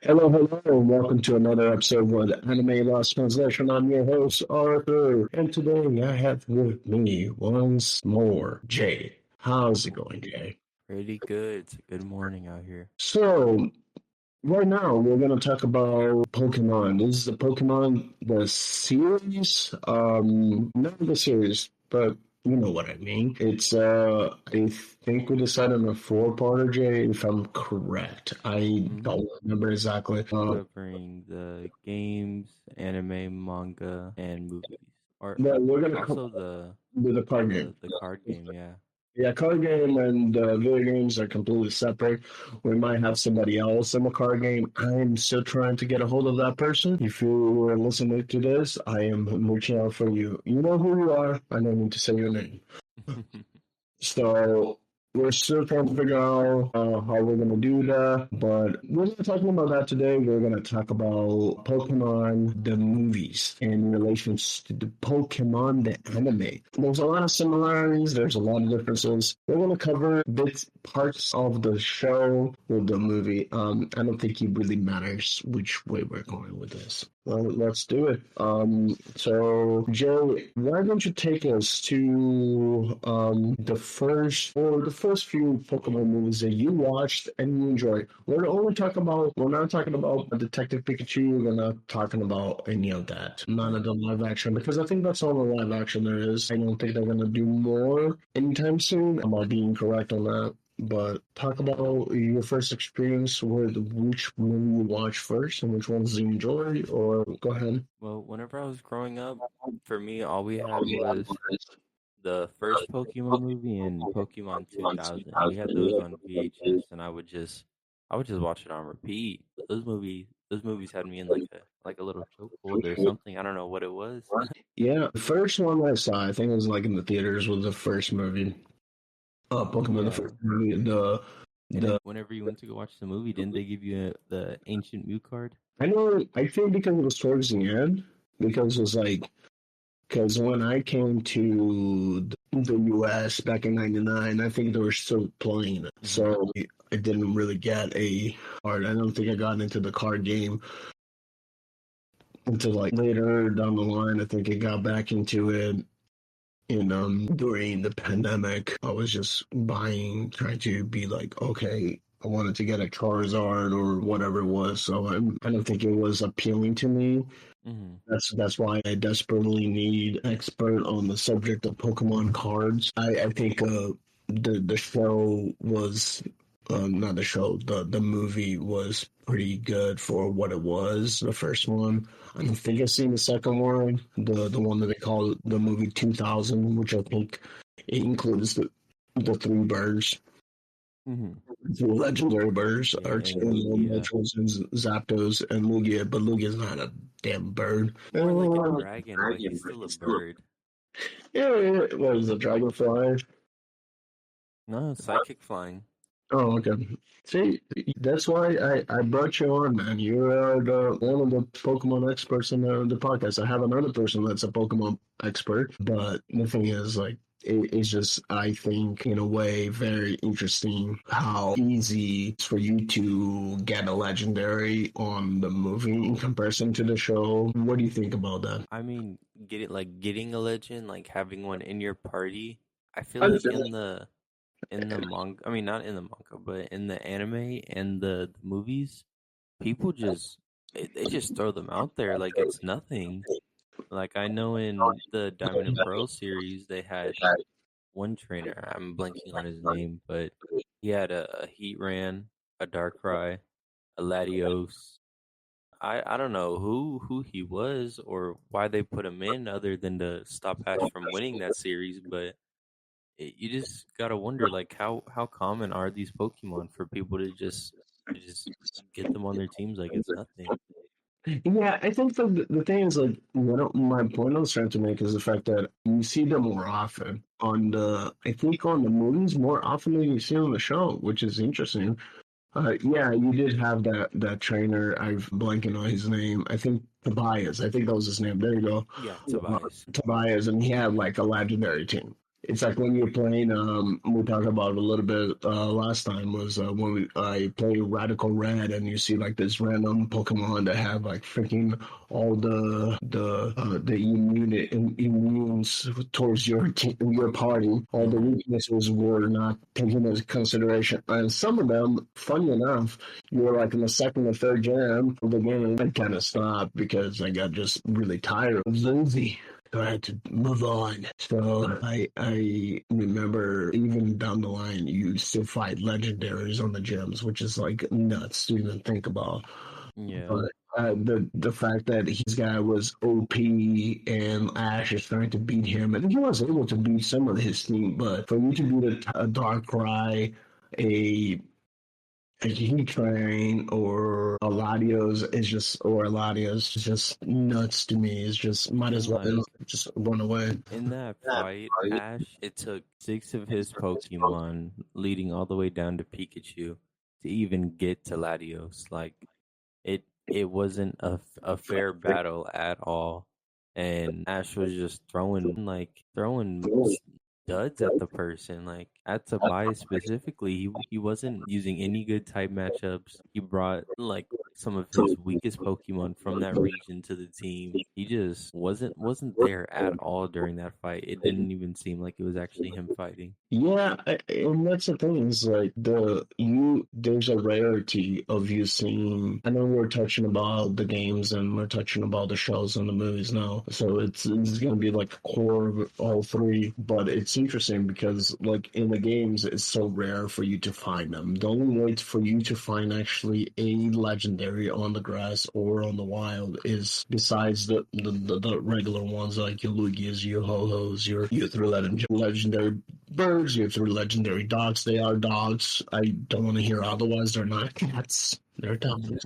Hello, hello, and welcome to another episode of Anime Lost Translation. I'm your host, Arthur, and today I have with me once more Jay. How's it going, Jay? Pretty good. It's a good morning out here. So, right now we're going to talk about Pokemon. This is the Pokemon, the series, not the series, but you know what I mean. I think we decided on a four-parter, Jay, if I'm correct. I hmm don't remember exactly. Covering the games, anime, manga, and movies. Or But we're gonna come also the with a card game. the card game. Yeah. Yeah, card game and video games are completely separate. We might have somebody else in the card game. I'm still trying to get a hold of that person. If you are listening to this, I am reaching out for you. You know who you are. I don't need to say your name. So we're still trying to figure out how we're gonna do that, but we're not talking about that today. We're gonna talk about Pokemon the movies in relation to the Pokemon the anime. There's a lot of similarities. There's a lot of differences. We're gonna cover bits parts of the show with the movie. I don't think it really matters which way we're going with this. Well, let's do it. So Joe, why don't you take us to the first few Pokemon movies that you watched and you enjoyed? We're not talking about Detective Pikachu. We're not talking about any of that. None of the live action because I think that's all the live action there is. I don't think they're gonna do more anytime soon. I might be incorrect on that. But talk about your first experience with which movie you watched first and which ones you enjoyed, or go ahead. Well, whenever I was growing up, for me, all we had was the first Pokemon movie and Pokemon 2000. We had those on VHS, and I would just watch it on repeat. Those movies had me in like a little chokehold or something. I don't know what it was. Yeah, the first one I saw, I think it was like in the theaters, was the first movie. Pokemon, the Yeah. first movie. And then The whenever you went to go watch the movie, didn't they give you the ancient Mew card? I know, I think because it was towards the end, because it was like, because when I came to the US back in '99, I think they were still playing it. hmm So I didn't really get a card. I don't think I got into the card game until like later down the line. I think I got back into it in during the pandemic. I was just buying, trying to be like, okay, I wanted to get a Charizard or whatever it was. So I don't think it was appealing to me. hmm That's why I desperately need an expert on the subject of Pokemon cards. I think the show was not the show, the movie was pretty good for what it was, the first one. I don't think I've seen the second one, the one that they call the movie 2000, which I think it includes the three birds, hmm the legendary birds, Yeah, and Archangel, Lugia. Moltres, and Zapdos, and Lugia, but Lugia's not a damn bird. More like a dragon, but he's still a bird. Yeah, it was a dragonfly. No, psychic flying. Oh, okay. See, that's why I brought you on, man. You are one of the Pokemon experts in the podcast. I have another person that's a Pokemon expert, but the thing is, like, it's just, I think, in a way, very interesting how easy it's for you to get a legendary on the movie in comparison to the show. What do you think about that? I mean, getting a legend, like having one in your party. I feel like in the manga, I mean not in the manga, but in the anime and the movies, people just they just throw them out there like it's nothing. Like I know in the Diamond and Pearl series, they had one trainer. I'm blanking on his name, but he had a Heatran, a Darkrai, a Latios. I don't know who he was or why they put him in, other than to stop Ash from winning that series. But you just gotta wonder, like how common are these Pokemon for people to just get them on their teams like it's nothing. Yeah, I think the thing is like my point I was trying to make is the fact that you see them more often on the I think on the movies more often than you see on the show, which is interesting. Yeah, you did have that trainer. I've blanking on his name. I think Tobias. I think that was his name. There you go. Yeah, Tobias. Tobias, and he had like a legendary team. It's like when you're playing. We talked about it a little bit last time. Was when I play Radical Red, and you see like this random Pokemon that have like freaking all the immunes towards your party. All the Mm-hmm. weaknesses were not taken into consideration, and some of them, funny enough, you were like in the second or third jam of the game. I kind of stopped because I got just really tired of Lindsay. So I had to move on. So I remember even down the line, you still fight legendaries on the gyms, which is like nuts to even think about. Yeah. But the fact that his guy was OP and Ash is trying to beat him, and he was able to beat some of his team, but for you to beat a Darkrai, a Heat Train or Latios is just nuts to me. It's just might as And well like just run away. in that fight, Ash, it took 6 of his Pokemon leading all the way down to Pikachu to even get to Latios. Like it wasn't a fair battle at all, and Ash was just throwing duds at the person. Like at Tobias specifically, he wasn't using any good type matchups. He brought like some of his weakest Pokemon from that region to the team. He just wasn't there at all during that fight. It didn't even seem like it was actually him fighting. Yeah, and that's the thing is like there's a rarity of you seeing. I know we're touching about the games and we're touching about the shows and the movies now, so it's gonna be like a core of all three. But it's interesting because like in the games, it's so rare for you to find them. The only way for you to find actually a legendary on the grass or on the wild is besides the regular ones like your Lugias, your Ho-Hos, your three legendary birds, you have three legendary dogs. They are dogs. I don't want to hear otherwise. They're not cats. They're dogs.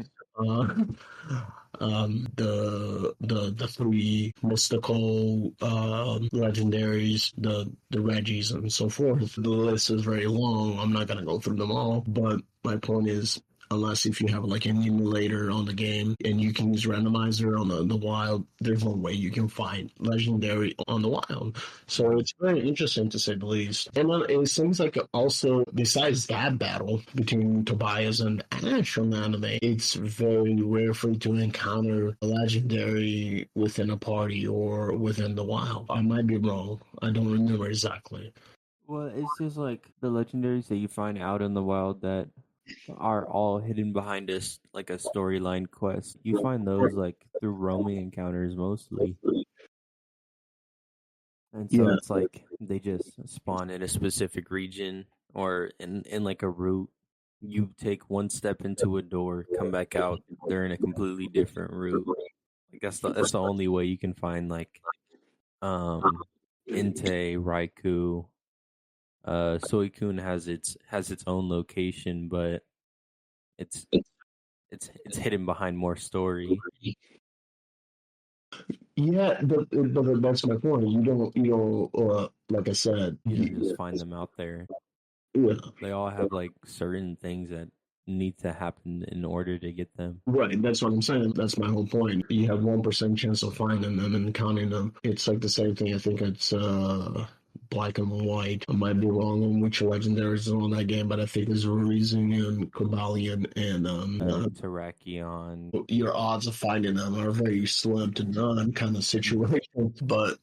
Uh, the three mystical legendaries, the Reggies, and so forth. The list is very long. I'm not gonna go through them all, but my point is, unless if you have like an emulator on the game and you can use randomizer on the wild, there's no way you can find legendary on the wild. So Right. it's very interesting to say the least. And then it seems like also, besides that battle between Tobias and Ash on the anime, it's very rare for you to encounter a legendary within a party or within the wild. I might be wrong. I don't remember exactly. Well, it's just like the legendaries that you find out in the wild that are all hidden behind us like a storyline quest. You find those like through roaming encounters mostly. And so Yeah. it's like they just spawn in a specific region or in like a route. You take one step into a door, come back out, they're in a completely different route. Like that's the only way you can find like um Entei, Raikou. Suicune has its own location, but it's it's hidden behind more story. Yeah, but that's my point. You don't like I said, You don't just find them out there. yeah, They all have like certain things that need to happen in order to get them. right. That's what I'm saying. That's my whole point. You have 1% chance of finding them and counting them. It's like the same thing. I think it's black and white. I might be wrong on which legendaries are on that game, but I think it's Reason, Cobalion, and Terrakion. your odds of finding them are very slim to none kind of situation. But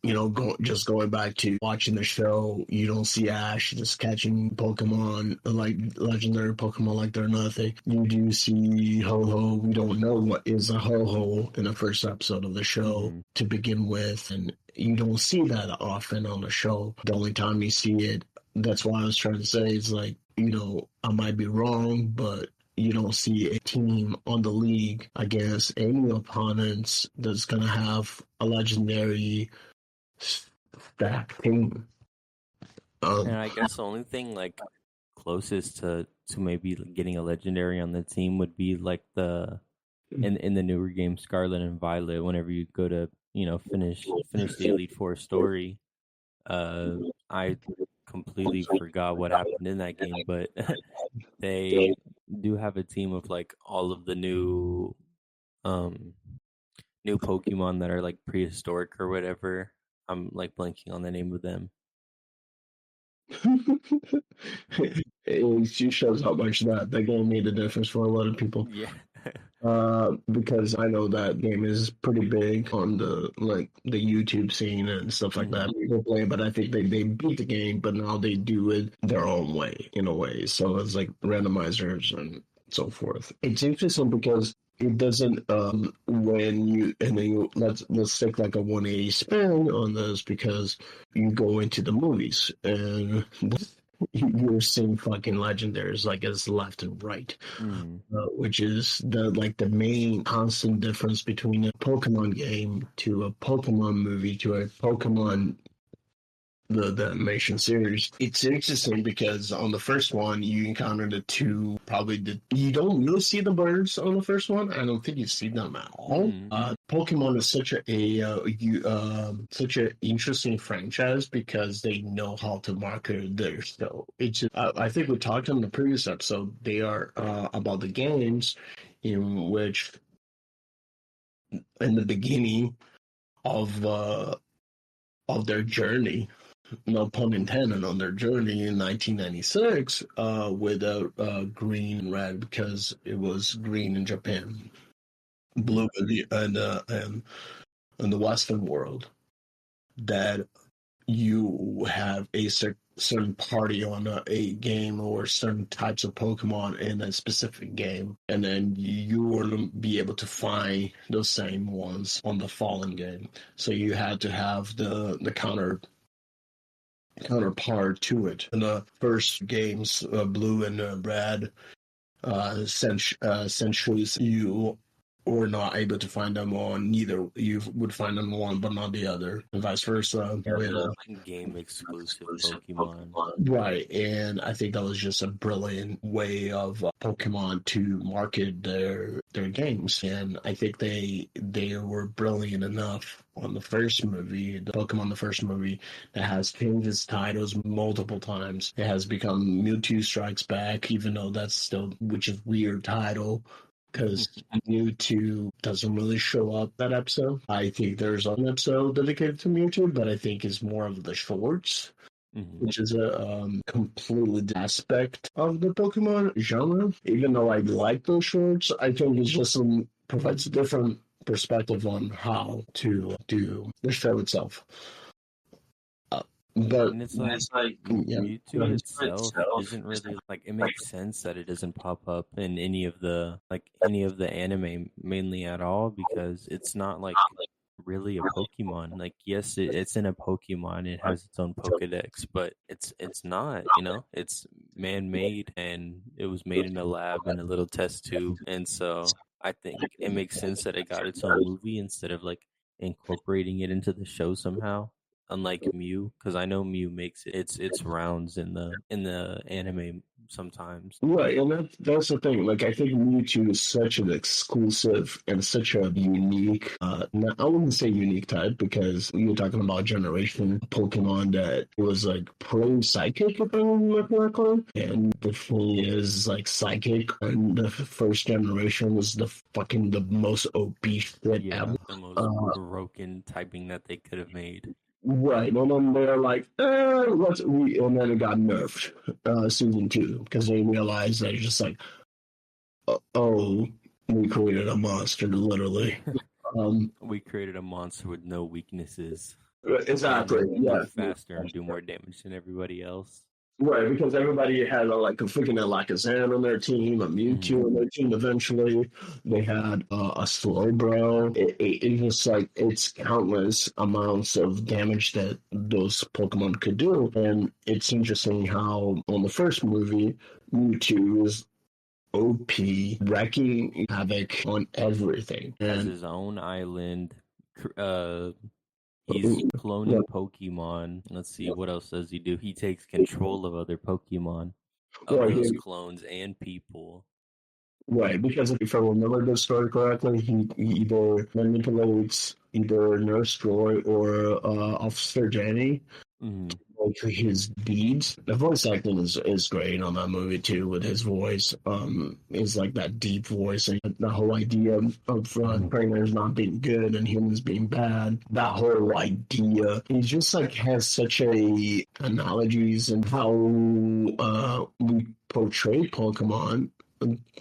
just going back to watching the show, you don't see Ash just catching Pokemon like legendary Pokemon like they're nothing. You do see Ho Ho. We don't know what is a Ho Ho in the first episode of the show Mm-hmm. to begin with, and you don't see that often on the show. The only time you see it, that's why I was trying to say, is like, I might be wrong, but you don't see a team on the league against any opponents that's going to have a legendary stacked team. And Um, I guess the only thing like closest to maybe getting a legendary on the team would be like the in the newer game Scarlet and Violet. Whenever you go to finish the Elite Four story, I completely forgot what happened in that game, but they do have a team of like all of the um new Pokemon that are like prehistoric or whatever. I'm like blanking on the name of them. It just shows how much that game made a difference for a lot of people. Yeah. Because I know that game is pretty big on the YouTube scene and stuff like that. People play, but I think they beat the game, but now they do it their own way in a way. So it's like randomizers and so forth. It's interesting because it doesn't when you and then you let's take like a 180 spin on this because you go into the movies and you're seeing fucking legendaries like as left and right, which is the main constant difference between a Pokemon game to a Pokemon movie to a Pokemon the animation series. It's interesting because on the first one you encounter you don't really see the birds on the first one. I don't think you see them at all. Pokemon is such a interesting franchise because they know how to market their show. It's just, I think we talked in the previous episode. They are about the games in which in the beginning of their journey, no pun intended, on their journey in 1996 with green and red because it was green in Japan, blue in the Western world. That you have a certain party on a game or certain types of Pokemon in a specific game, and then you will be able to find those same ones on the Fallen game. So you had to have the counterpart to it. In the first games, Blue and Red, centuries, you were not able to find them on neither. You would find them on one, but not the other, and vice versa. Game exclusive Pokemon. Right, and I think that was just a brilliant way of Pokemon to market their games, and I think they were brilliant enough on the first movie, the first movie, that has changed its titles multiple times. It has become Mewtwo Strikes Back, even though that's still, which is weird title, because Mewtwo doesn't really show up that episode. I think there's an episode dedicated to Mewtwo, but I think it's more of the shorts, which is a completely aspect of the Pokemon genre. Even though I like those shorts, I think it's just provides a different perspective on how to do the show itself. But it's like Mewtwo itself isn't really like, it makes sense that it doesn't pop up in any of the anime mainly at all, because it's not like really a Pokemon. Like, yes, it's in a Pokemon, it has its own Pokedex, but it's not, it's man-made, and it was made in a lab in a little test tube, and so I think it makes sense that it got its own movie instead of like incorporating it into the show somehow. Unlike Mew, because I know Mew makes its rounds in the anime sometimes. Right, and that's the thing. Like, I think Mewtwo is such an exclusive and such a unique, I wouldn't say unique type, because you're talking about generation Pokemon that was like pro-psychic, if I remember correctly, and the thing is, like, psychic and the first generation was the most OP shit ever. The most broken typing that they could have made. Right, and then they're like, and then it got nerfed, season 2, because they realized that it's just like, we created a monster, literally. We created a monster with no weaknesses. Exactly, yeah. Faster and do more damage than everybody else. Right, because everybody had a freaking Alakazam on their team, a Mewtwo on their team eventually. They had a Slowbro. It was like, it's countless amounts of damage that those Pokemon could do. And it's interesting how on the first movie, Mewtwo is OP, wrecking havoc on everything. Has his own island. He's cloning Pokemon. Let's see, what else does he do? He takes control of other Pokemon, of those clones and people. Right, because if I remember the story correctly, he either manipulates either Nurse Joy or Officer Jenny like his deeds. The voice acting is great on that movie too, with his voice. Is like that deep voice, and the whole idea of trainers not being good and humans being bad. That whole idea, he just like has such a analogies and how we portray Pokemon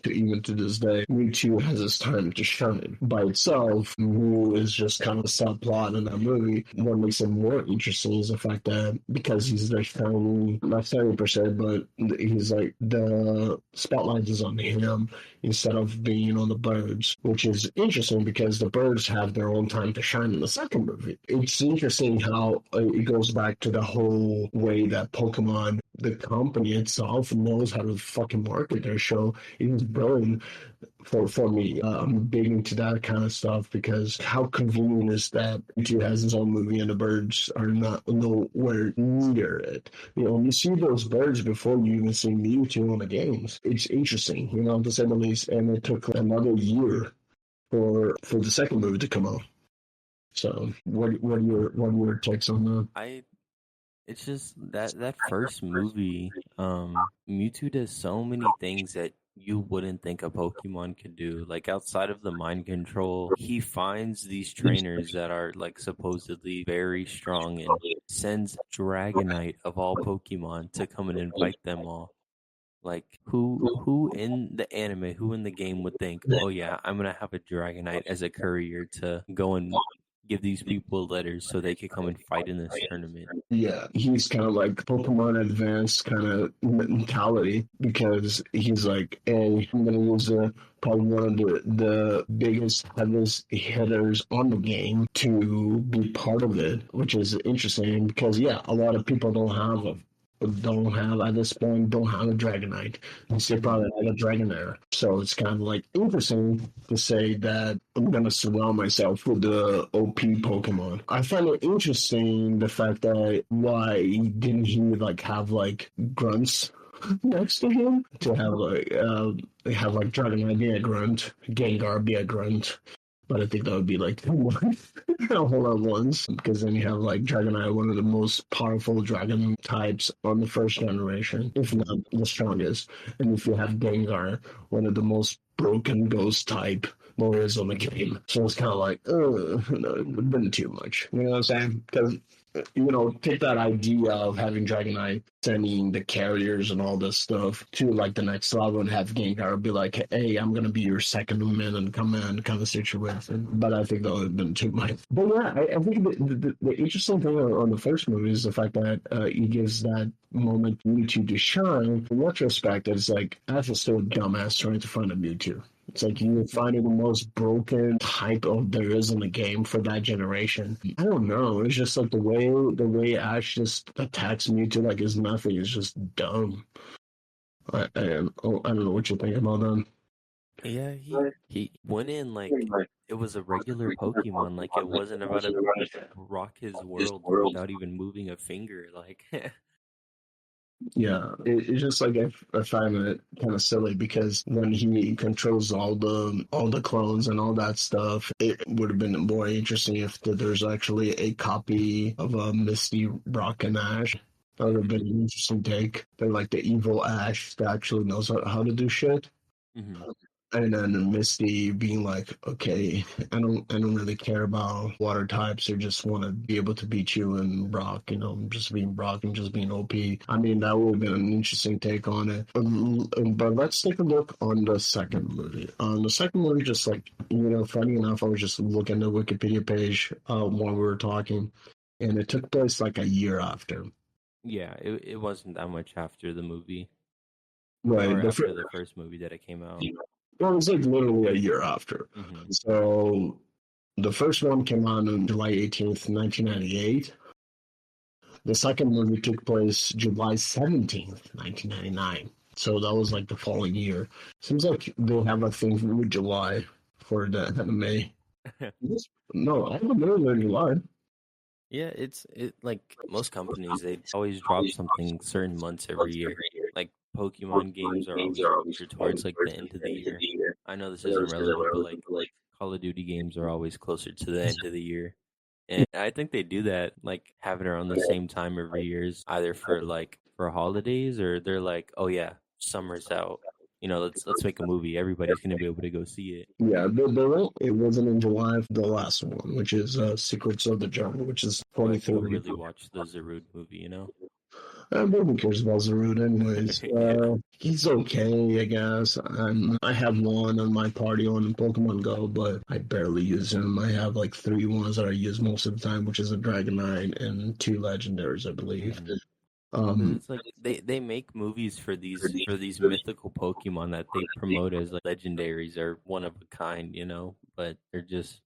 even to this day, Mewtwo has his time to shine. By itself, Mew is just kind of a subplot in that movie. What makes it more interesting is the fact that because he's very shiny, not shiny per se, but he's like the spotlight is on him instead of being on the birds, which is interesting because the birds have their own time to shine in the second movie. It's interesting how it goes back to the whole way that Pokemon, the company itself, knows how to fucking market their show. It was brilliant for me. I'm big into that kind of stuff because how convenient is that Mewtwo has his own movie and the birds are not nowhere near it. You know, you see those birds before you even see Mewtwo on the games. It's interesting, you know, to say the least. And it took another year for the second movie to come out. So, what are your takes on that? It's just that first movie, Mewtwo does so many things that you wouldn't think a Pokemon could do. Like outside of the mind control, he finds these trainers that are like supposedly very strong and sends Dragonite of all Pokemon to come and invite them all. Like who in the anime, who in the game would think, oh yeah, I'm gonna have a Dragonite as a courier to go and give these people letters so they could come and fight in this tournament. Yeah, he's kind of like Pokemon Advanced kind of mentality because he's like, hey, I'm going to use probably one of the biggest, heaviest hitters on the game to be part of it, which is interesting because, yeah, a lot of people at this point don't have a Dragonite. They probably have a Dragonair. So it's kind of like interesting to say that I'm gonna surround myself with the OP Pokemon. I find it interesting the fact that why didn't he like have like grunts next to him to have like Dragonite be a grunt, Gengar be a grunt. But I think that would be like too much all at once because then you have like Dragonite, one of the most powerful dragon types on the first generation, if not the strongest. And if you have Gengar, one of the most broken ghost type there is on the game. So it's kind of like, no, it would have been too much. You know what I'm saying? Because take that idea of having Dragonite sending the carriers and all this stuff to like the next level and have Gengar be like, hey, I'm going to be your second man and command kind of situation. But I think that would have been too much. But yeah, I think the interesting thing on the first movie is the fact that he gives that moment Mewtwo to shine. In retrospect, it's like, Ash is still a dumbass trying to find a Mewtwo. It's like you're finding the most broken type of there is in the game for that generation. I don't know. It's just like the way Ash just attacks Mewtwo like it's nothing. It's just dumb. I don't know what you think about that. Yeah, he went in like it was a regular Pokemon. Like it wasn't about to rock his world without even moving a finger. Like Yeah, it's just like I find it kind of silly because when he controls all the clones and all that stuff, it would have been more interesting if there's actually a copy of a Misty, Rock, and Ash. That would have been an interesting take. They're like the evil Ash that actually knows how to do shit. mhm. And then Misty being like, okay, I don't really care about water types. I just want to be able to beat you and Brock, just being Brock and just being OP. I mean, that would have been an interesting take on it. But let's take a look on the second movie. The second movie, just like, funny enough, I was just looking at the Wikipedia page while we were talking, and it took place like a year after. Yeah, it wasn't that much after the movie Right. or after the first movie that it came out. Well, it was like literally a year after. Hmm. So the first one came out on July 18th, 1998. The second movie took place July 17th, 1999. So that was like the following year. Seems like they have a thing with July for the anime. No, I haven't known in July. Yeah, it like most companies, they always drop something certain months every year. Like Pokemon games are always closer towards like the end of the year. I know this isn't relevant, but like Call of Duty games are always closer to the end of the year. And I think they do that, like having it around the same time every year, either for holidays, or they're like, oh yeah, summer's out. Let's make a movie. Everybody's gonna be able to go see it. Yeah, it wasn't in July for the last one, which is Secrets of the Jungle, which is But who 2030. really watched the Zarude movie? But who cares about Zarude anyways? Yeah. He's okay, I guess. I have one on my party on Pokemon Go, but I barely use him. I have like 3 ones that I use most of the time, which is a Dragonite and 2 legendaries, I believe. Mhm. Um, It's like they make movies for these mythical Pokemon that they promote as like legendaries or one of a kind, but they're just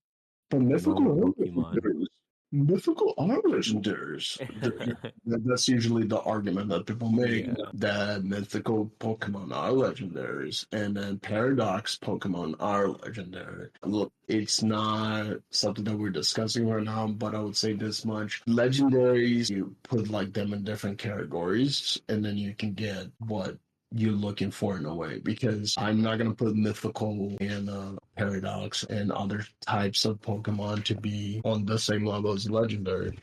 but normal mythical Pokemon. mythical are legendaries. That's usually the argument that people make, Yeah. that mythical Pokemon are legendaries, and then Paradox Pokemon are legendary. Look, it's not something that we're discussing right now, but I would say this much. Legendaries, you put like them in different categories, and then you can get what you're looking for in a way, because I'm not going to put mythical and paradox and other types of Pokemon to be on the same level as legendary.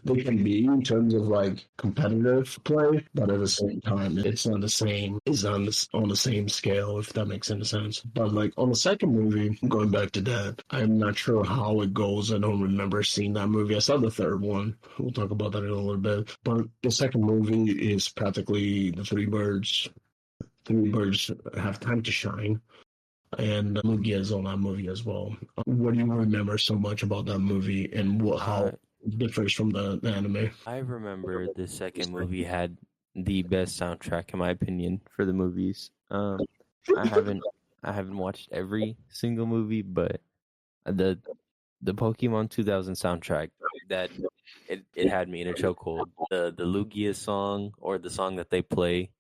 They can be in terms of like competitive play, but at the same time, it's not the same. It's on the same scale, if that makes any sense. But like on the second movie, going back to that, I'm not sure how it goes. I don't remember seeing that movie. I saw the third one. We'll talk about that in a little bit. But the second movie is practically the three birds. Three birds have time to shine, and Lugia is on that movie as well. What do you remember so much about that movie, and how Uh, it differs from the anime? I remember the second movie had the best soundtrack in my opinion for the movies. I haven't I haven't watched every single movie, but the the Pokemon 2000 soundtrack, that it had me in a chokehold. The Lugia song, or the song that they play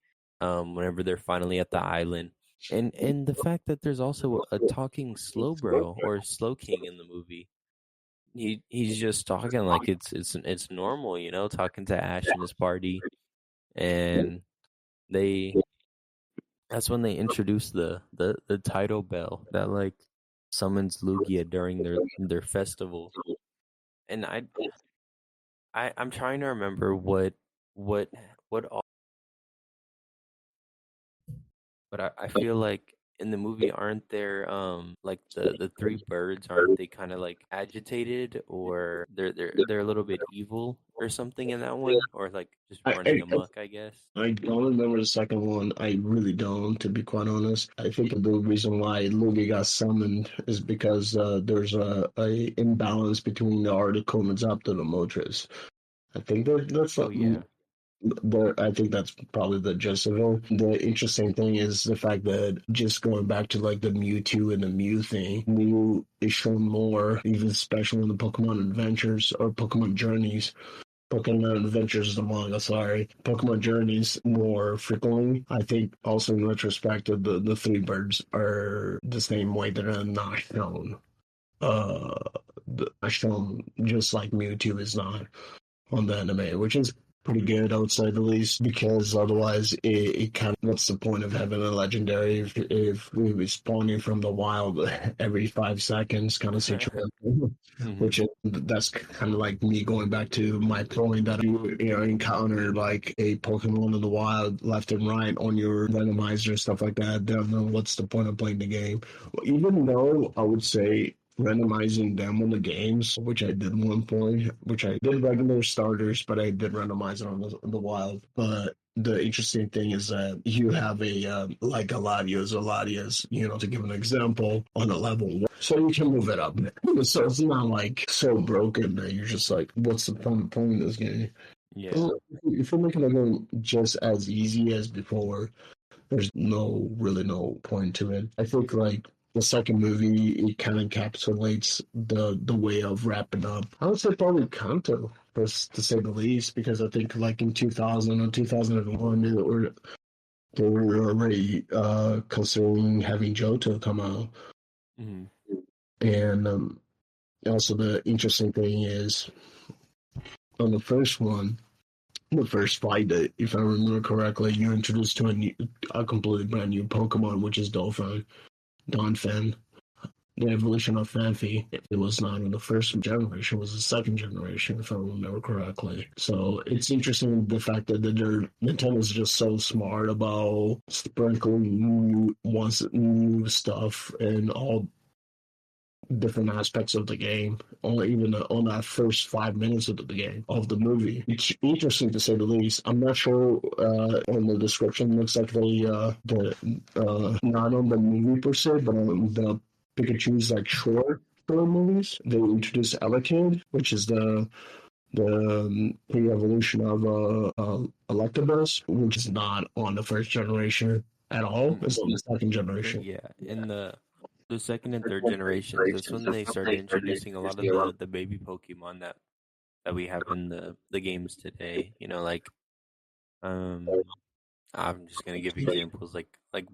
whenever they're finally at the island. And the fact that there's also a talking Slowbro or Slowking in the movie. He's just talking like it's normal, talking to Ash and his party. And they that's when they introduce the title bell that like summons Lugia during their festival. And I'm trying to remember what what all, but I feel like in the movie, aren't there like the three birds, aren't they kind of like agitated, or they're a little bit evil or something in that one, or like just I, running I, amok, I guess. I don't remember the second one. I really don't, to be quite honest. I think the reason why Lugia got summoned is because there's a imbalance between the Articuno and Zapdos and Moltres. I think that's Oh yeah. I think that's probably the gist of it. The interesting thing is the fact that, just going back to like the Mewtwo and the Mew thing, Mew is shown more, even especially in the Pokemon Adventures or Pokemon Journeys. Pokemon Adventures is the manga, sorry. Pokemon Journeys more frequently. I think also in retrospective, the three birds are the same way that are not shown. Uh, shown just like Mewtwo is not on the anime, which is pretty good, I would say the least, because otherwise it kind of, what's the point of having a legendary if we were spawning from the wild every 5 seconds kind of situation? Hmm. Which is, that's kind of like me going back to my point that you encounter like a Pokemon in the wild left and right on your randomizer and stuff like that. Then what's the point of playing the game? Even though I would say randomizing them on the games, which I did one point, which I did regular starters, but I did randomize it on the wild. But the interesting thing is that you have a like a Latias, to give an example, on a level 1. So you can move it up. So it's not like so broken that you're just like, what's the point of playing this game? Yeah. If you're making it just as easy as before, there's really no point to it. I think like the second movie, it kind of encapsulates the way of wrapping up. I would say probably Kanto, to say the least, because I think like in 2000 or 2001, they were already considering having Johto come out. Hmm. And also the interesting thing is, on the first one, the first fight, if I remember correctly, you're introduced to a completely brand new Pokemon, which is Donphan. the evolution of Phanpy. It was not in the first generation; it was the second generation, if I remember correctly. So it's interesting the fact that Nintendo's just so smart about sprinkling new stuff and all different aspects of the game, or even on that first 5 minutes of the game of the movie. It's interesting to say the least. I'm not sure on the description. Looks like not on the movie per se, but on the Pikachu's like short story movies. They introduced Elekid, which is the pre-evolution of Electabuzz, which is not on the first generation at all. It's on the second generation. Yeah, in the second and third generations, that's when they started introducing a lot of the baby Pokemon that we have in the games today. You know, like I'm just gonna give examples like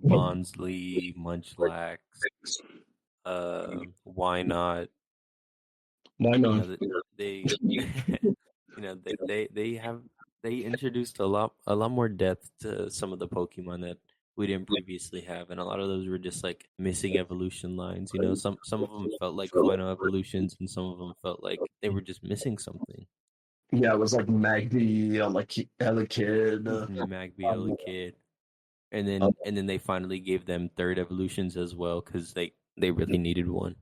Bonsly, Munchlax, why not? Why You not? know, they you know they introduced a lot more depth to some of the Pokemon that we didn't previously have, and a lot of those were just like missing evolution lines. You know, some of them felt like final evolutions, and some of them felt like they were just missing something. Yeah, it was like Magby, like Elekid. Magby, Elekid, and then they finally gave them third evolutions as well because they really needed one.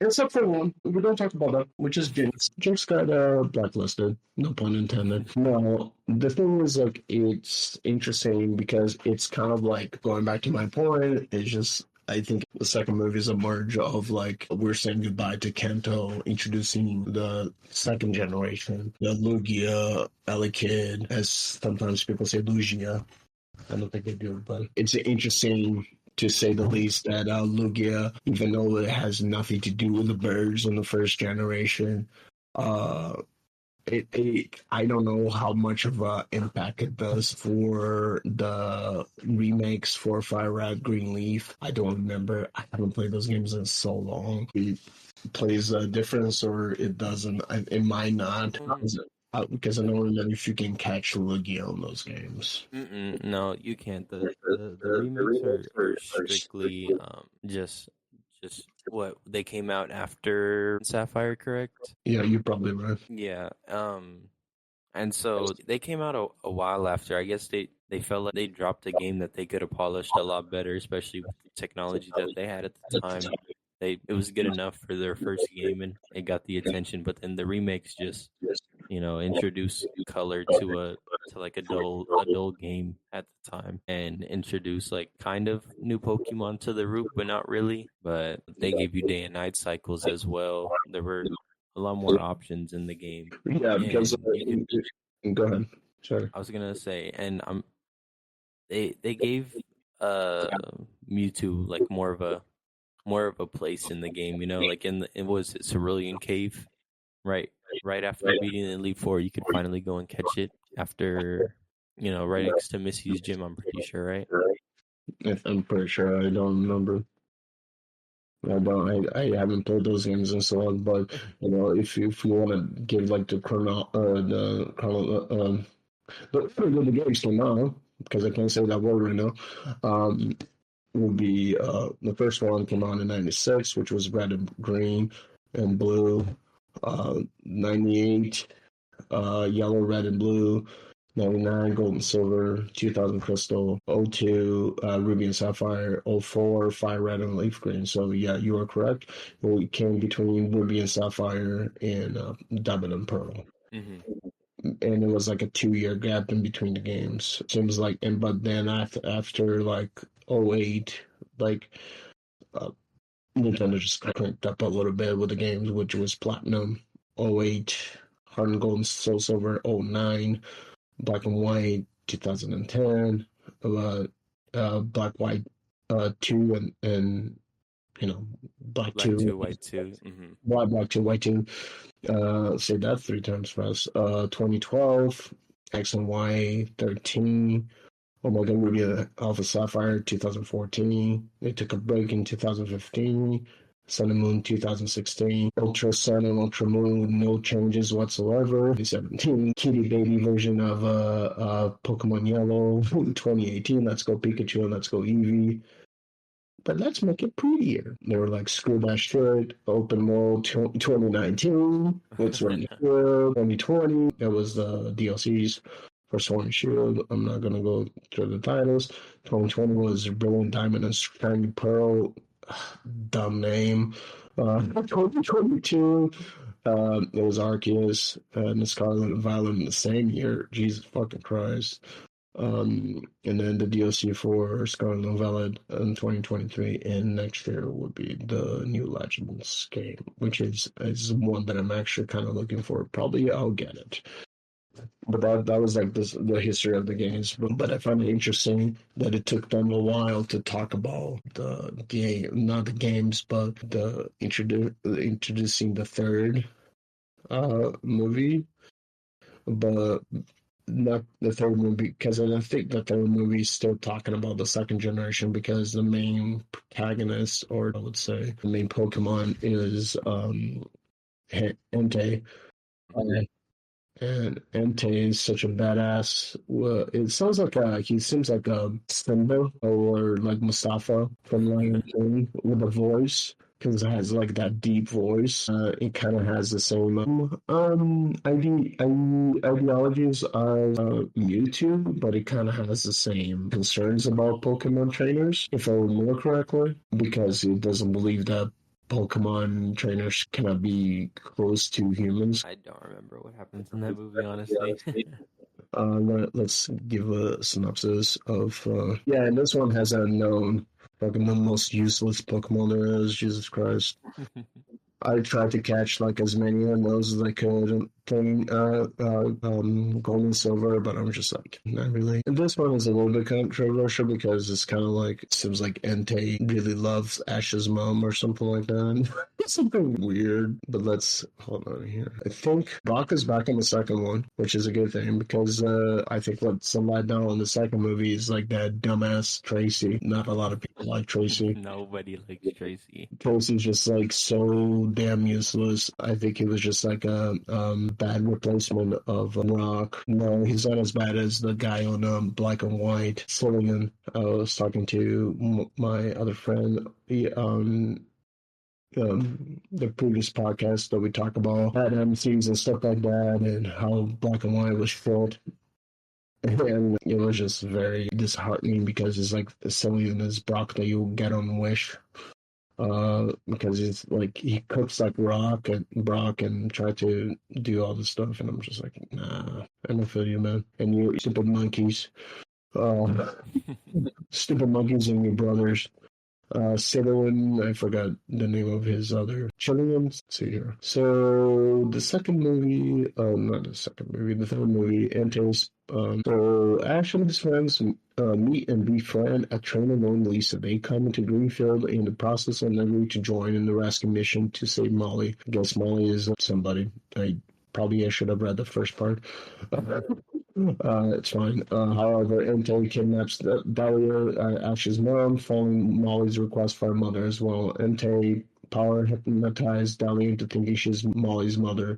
Except for one. We don't talk about that, which is Jinx. Jinx got blacklisted. No pun intended. No, the thing is, like, it's interesting because it's kind of like going back to my point. It's just, I think the second movie is a merge of like we're saying goodbye to Kanto, introducing the second generation, the Lugia, Elekid, as sometimes people say Lugia. I don't think they do, but it's interesting to say the least that Lugia, even though it has nothing to do with the birds in the first generation, uh, I don't know how much of an impact it does for the remakes for Fire Red, Green Leaf. I don't remember. I haven't played those games in so long. It plays a difference or it doesn't. It might not. Because I don't remember if you can catch Lugia on those games. No, you can't. The remakes are strictly just what they came out after Sapphire, correct? Yeah, you're probably right. Yeah. And so they came out a while after. I guess they felt like they dropped a game that they could have polished a lot better, especially with the technology that they had at the time. It was good enough for their first game and it got the attention, but then the remakes just introduce color to like a dull game at the time and introduce like kind of new Pokemon to the route, but not really. But they gave you day and night cycles as well. There were a lot more options in the game. Yeah, because go ahead. Sorry. I was gonna say, and they gave Mewtwo like more of a place in the game. You know, like it was Cerulean Cave, right after beating the Elite Four, you could finally go and catch it after, right next to Missy's gym. I'm pretty sure, right? I'm pretty sure. I don't remember. I haven't played those games in so long, but if you want to give like the games for now, because I can't say that word right now, would be the first one came out in '96, which was red and green and blue. '98, yellow, red, and blue. 99 gold and silver, 2000 crystal, 02 ruby and sapphire, 04 fire red and leaf green. So yeah, you are correct. We came between ruby and sapphire and diamond and pearl. And it was like a 2-year gap in between the games. Seems like, but then after like 08, like Nintendo just cranked up a little bit with the games, which was platinum 08, heart and gold and soul silver 09. Black and White 2010, Black White 2 and Black 2, White 2, Black 2, White 2. Say that 3 times fast. 2012, X and Y 13. Omega Ruby Alpha Sapphire 2014. They took a break in 2015. Sun and Moon 2016, Ultra Sun and Ultra Moon, no changes whatsoever. 2017, Kitty Baby version of Pokemon Yellow. 2018, Let's Go Pikachu and Let's Go Eevee. but let's make it prettier. They were like, screw that shit, open world 2019, with Sword and Shield, 2020, that was the DLCs for Sword and Shield. I'm not going to go through the titles. 2020 was Brilliant Diamond and Shining Pearl, dumb name. 2022, it was Arceus and Scarlet and Violet in the same year. Jesus fucking Christ. And then the DLC for Scarlet and Violet in 2023, and next year would be the new Legends game, which is one that I'm actually kind of looking for. Probably I'll get it. But that was like the history of the games. But I find it interesting that it took them a while to talk about the game, not the games, but the introducing the third movie. But not the third movie, because I think the third movie is still talking about the second generation, because the main protagonist, or I would say the main Pokemon, is Entei. And Entei is such a badass. Well, it sounds like he seems like a Simba or like Mustafa from Lion King with a voice, because it has like that deep voice. It kind of has the same ideologies of Mewtwo, but it kind of has the same concerns about Pokemon trainers, if I remember correctly, because it doesn't believe that Pokemon trainers cannot be close to humans. I don't remember what happens in that movie, honestly. Let's give a synopsis of. Yeah, and this one has a known fucking the most useless Pokemon there is. Jesus Christ. I tried to catch like as many of those as I could playing Gold and Silver, but I'm just like, not really. And this one is a little bit controversial because it's kind of like, it seems like Entei really loves Ash's mom or something like that. Something weird, but let's hold on here. I think Brock is back in the second one, which is a good thing, because I think what's let down in the second movie is like that dumbass Tracy. Not a lot of people like Tracy. Nobody likes Tracy. Tracy's just like so damn useless. I think he was just like a bad replacement of Rock. No, he's not as bad as the guy on Black and White. Cillian. I was talking to my other friend the previous podcast that we talk about bad MCs and stuff like that, and how Black and White was short. And it was just very disheartening, because it's like Cillian is Brock that you get on Wish. Because it's like he cooks like Brock and try to do all this stuff, and I'm just like, nah, I don't feel you, man. And you stupid monkeys, stupid monkeys and your brothers. Cylon, I forgot the name of his other Chillingham. Let's see here. So the second movie, not the second movie, the third movie enters. So Ash and his friends meet and befriend a trainer named Lisa. They come into Greenfield in the process and agree to join in the rescue mission to save Molly. I guess Molly is somebody. I should have read the first part. It's fine. However, Entei kidnaps Dahlia, Ash's mom, following Molly's request for her mother as well. Entei power hypnotized Dahlia into thinking she's Molly's mother.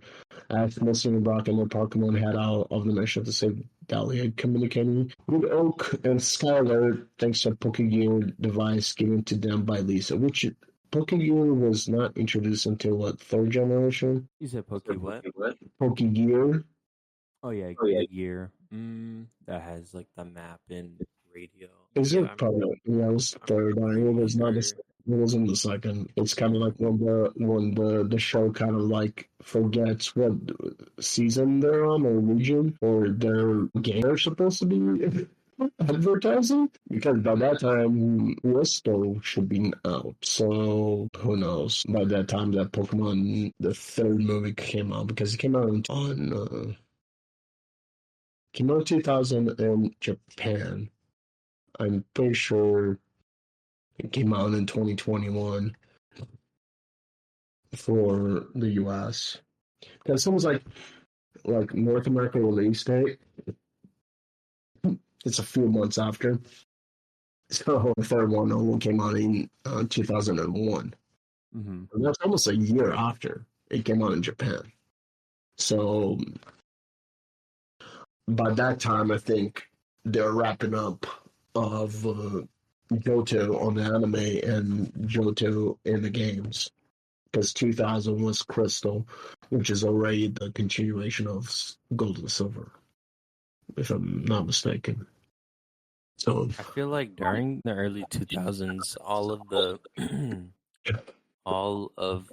Ash, missing Brock and their Pokemon head out of the mission to save Dahlia, communicating with Oak and Skylar thanks to a Pokegear device given to them by Lisa, which Pokegear was not introduced until what, third generation? You said Poke what? Pokegear. Oh yeah, Gear. That has like the map and radio. Is it probably? Yeah, it was third. It was not. It wasn't the second. It's kind of like when the show kind of like forgets what season they're on, or region, or their game they're supposed to be advertising, because by that time Listo should be out. So who knows? By that time that Pokemon the third movie came out, because it came out on 2000 in Japan. I'm pretty sure it came out in 2021 for the US. Because it was like North America release date, it's a few months after. So the third one came out in 2001. Mm-hmm. And that's almost a year after it came out in Japan. So by that time, I think they're wrapping up of Johto on the anime and Johto in the games. Because 2000 was Crystal, which is already the continuation of Gold and Silver, if I'm not mistaken. So I feel like during the early 2000s, all of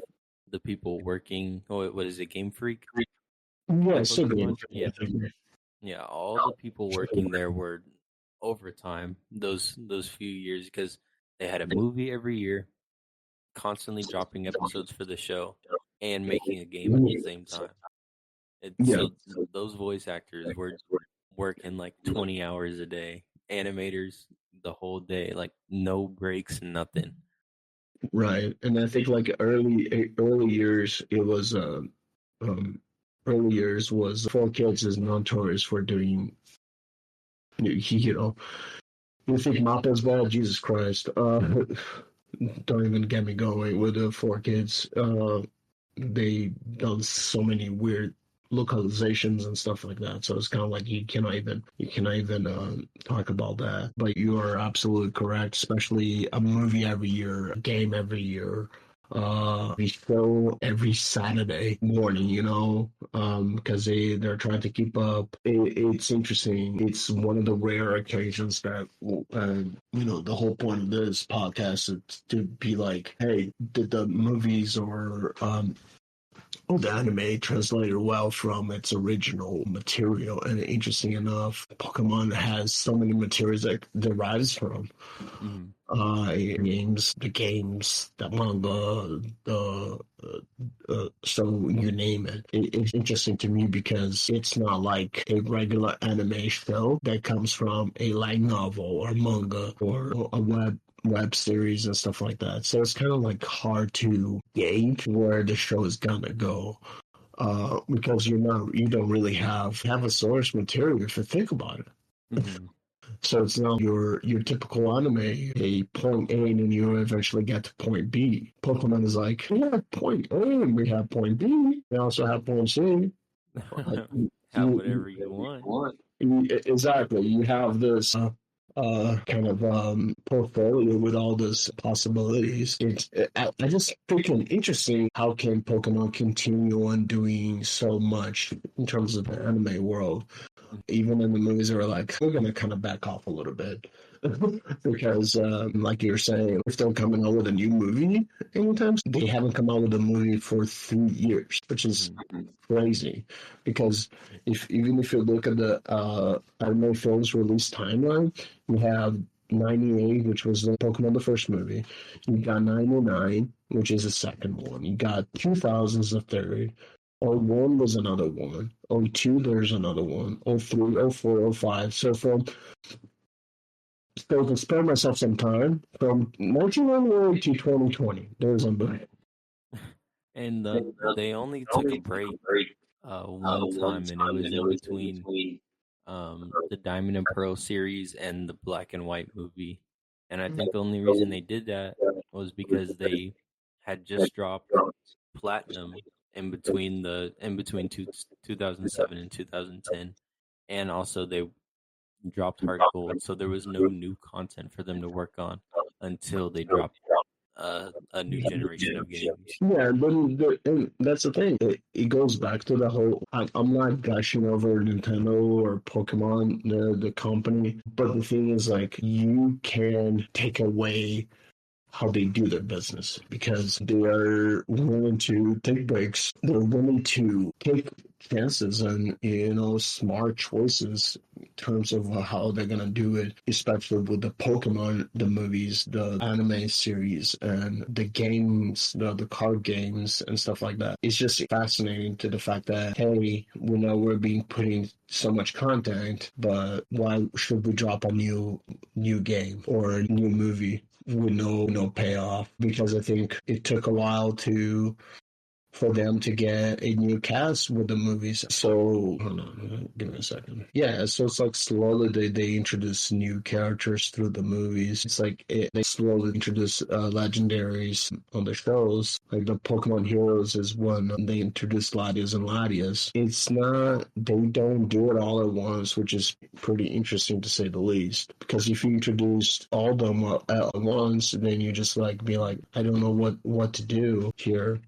the people working, what is it, Game Freak yeah, on so Pokemon? good. Yeah, all the people working there were overtime those few years because they had a movie every year, constantly dropping episodes for the show, and making a game at the same time. Yeah, So those voice actors were working like 20 hours a day, animators the whole day, like no breaks, nothing. right. And I think like early years, it was um early years was 4Kids is notorious for doing you know you think Mappa's bad? Jesus Christ. Don't even get me going with the 4Kids. They done so many weird localizations and stuff like that. So it's kind of like you cannot even talk about that. But you are absolutely correct. Especially a movie every year, a game every year. We show every Saturday morning, because they're trying to keep up. It's interesting. It's one of the rare occasions that, the whole point of this podcast is to be like, hey, did the movies or the anime translated well from its original material? And interesting enough, Pokemon has so many materials that derives from Mhm. the games, the manga, the so you name it. It's interesting to me because it's not like a regular anime show that comes from a light novel or manga or a web series and stuff like that. So it's kind of like hard to gauge where the show is gonna go. Because you don't really have a source material if you think about it. Mhm. So it's not your typical anime, a point A, and then you eventually get to point B. Pokemon is like, we have point A, and we have point B. We also have point C. Like, Have whatever you want. exactly. You have this kind of portfolio with all these possibilities. I just think it interesting how can Pokemon continue on doing so much in terms of the anime world. Even in the movies, they were like, we're going to kind of back off a little bit. Because, like you're saying, if they're coming out with a new movie anytime, they haven't come out with a movie for 3 years, which is crazy. Because even if you look at the anime films release timeline, you have 98, which was the Pokemon the first movie. You got 99, which is the second one. You got 2000s the third. '01 was another one. '02 there's another one. '03, '04, '05. So to spare myself some time, from 1998 to 2020, there's a break. And they only took a break one time, and it was in between the Diamond and Pearl series and the Black and White movie. And I think the only reason they did that was because they had just dropped Platinum in between 2007 and 2010, and also they dropped Heart Gold, so there was no new content for them to work on until they dropped a new generation of games. Yeah, but and that's the thing. It goes back to the whole. I'm not gushing over Nintendo or Pokemon, the company, but the thing is, like, you can take away how they do their business because they are willing to take breaks. They're willing to take chances and smart choices in terms of how they're gonna do it, especially with the Pokemon, the movies, the anime series, and the games, the card games and stuff like that. It's just fascinating to the fact that, hey, we know we're being putting so much content, but why should we drop a new game or a new movie with no payoff? Because I think it took a while to for them to get a new cast with the movies. So hold on, give me a second. Yeah, so it's like slowly they introduce new characters through the movies. It's like they slowly introduce legendaries on the shows. Like the Pokemon Heroes is one. They introduced Latias and Latias. It's not, they don't do it all at once, which is pretty interesting to say the least. Because if you introduced all of them at once, then you just like be like, I don't know what to do here.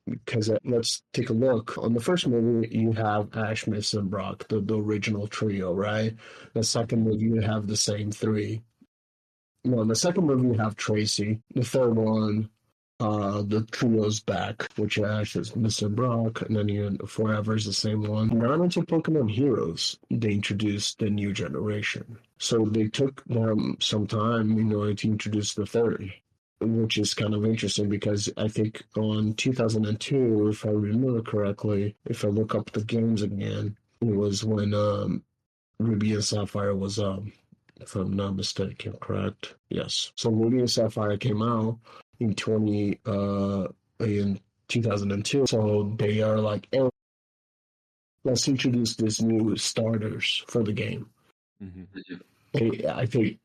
Because let's take a look. On the first movie, you have Ash, Miss, and Brock, the original trio, right? The second movie, you have the same three. No, in the second movie, you have Tracy. The third one, the trio's back, which Ash is Miss and Brock, and then you Forever is the same one. Not until Pokemon Heroes, they introduced the new generation. So they took them some time in order to introduce the third, which is kind of interesting because I think on 2002, if I remember correctly, if I look up the games again, it was when Ruby and Sapphire was, if I'm not mistaken, correct? Yes. So Ruby and Sapphire came out in in 2002. So they are like, hey, let's introduce these new starters for the game. Mm-hmm. I think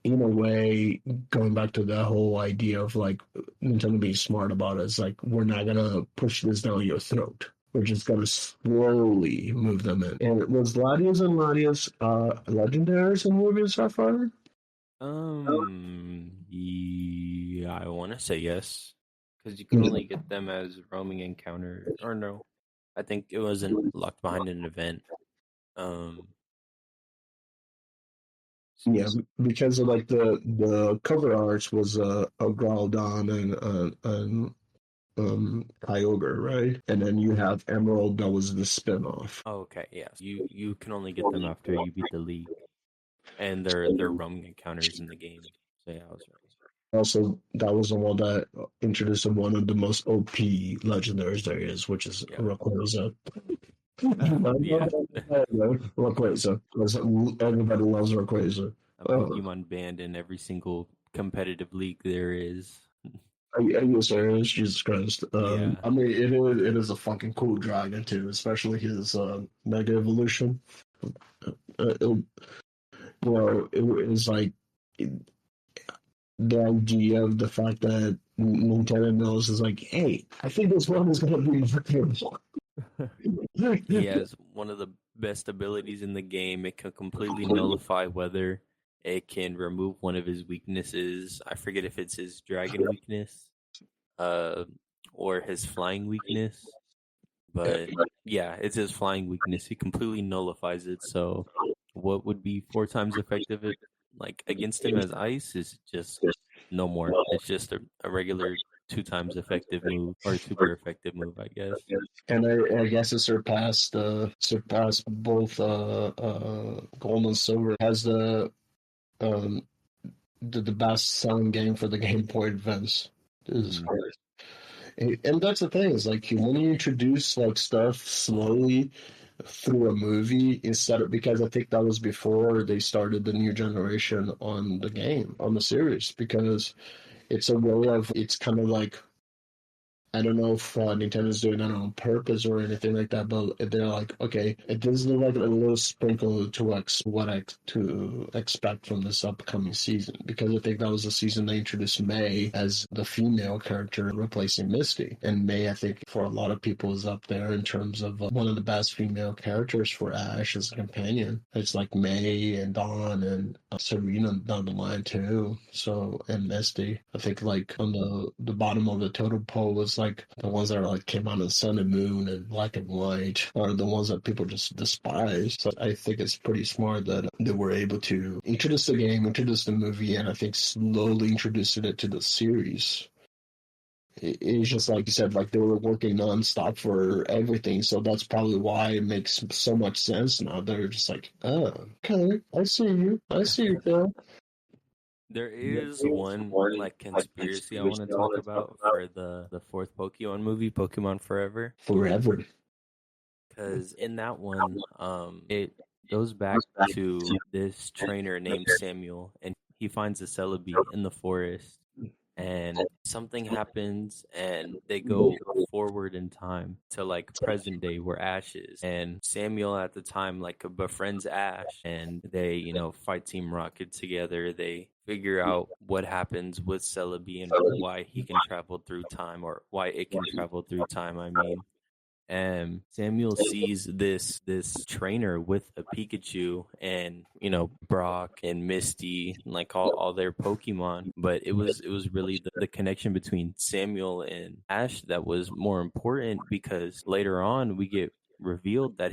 in a way, going back to the whole idea of like Nintendo being smart about it, it's like we're not gonna push this down your throat. We're just gonna slowly move them in. And was Latias and Latias legendaries in Ruby and Sapphire? Yeah, I want to say yes, because you can only get them as roaming encounter, or no, I think it wasn't locked behind an event. Yeah, because of like the cover arts was a Groudon and Kyogre, right? And then you have Emerald that was the spinoff. Oh, okay, yes. You can only get them after you beat the league, and they're roaming encounters in the game. So yeah, I was right. Also, that was the one that introduced one of the most OP legendaries there is, which is Rayquaza. Yeah. Rayquaza. Everybody loves Rayquaza. A Pokemon banned in every single competitive league there is. Are you serious? Jesus Christ. Yeah. I mean, it is a fucking cool dragon, too, especially his Mega Evolution. It was like the idea of the fact that Nintendo knows is like, hey, I think this one is going to be marketable. He has one of the best abilities in the game. It can completely nullify weather. It can remove one of his weaknesses. I forget if it's his dragon weakness, or his flying weakness. But yeah, it's his flying weakness. He completely nullifies it. So what would be 4 times effective like against him as ice is just no more. It's just a regular 2 times effective move, or super effective move, I guess. And I guess it surpassed both Gold and Silver. It has the best selling game for the Game Boy Advance. And that's the thing, is like when you introduce like stuff slowly through a movie instead of, because I think that was before they started the new generation on the game, on the series, because it's a way of, it's kind of like, I don't know if Nintendo's doing that on purpose or anything like that, but they're like, okay, this is like a little sprinkle to what I to expect from this upcoming season, because I think that was the season they introduced May as the female character replacing Misty, and May, I think, for a lot of people is up there in terms of one of the best female characters for Ash as a companion. It's like May and Dawn and Serena down the line too. So, and Misty, I think like on the bottom of the totem pole was like the ones that are like came out of Sun and Moon and Black and White are the ones that people just despise. So I think it's pretty smart that they were able to introduce the game, introduce the movie, and I think slowly introduce it to the series. It's just like you said, like they were working nonstop for everything, so that's probably why it makes so much sense now. They're just like, oh, okay, I see you, Phil. There is one like conspiracy I want to talk about for the 4th Pokemon movie, Pokemon Forever. Because in that one, it goes back to this trainer named Samuel, and he finds a Celebi in the forest, and something happens and they go forward in time to like present day where Ash is, and Samuel at the time like befriends Ash, and they fight Team Rocket together. They figure out what happens with Celebi and why he can travel through time, or why it can travel through time, I mean. And Samuel sees this trainer with a Pikachu, and Brock and Misty, and like all their Pokemon. But it was really the connection between Samuel and Ash that was more important, because later on we get revealed that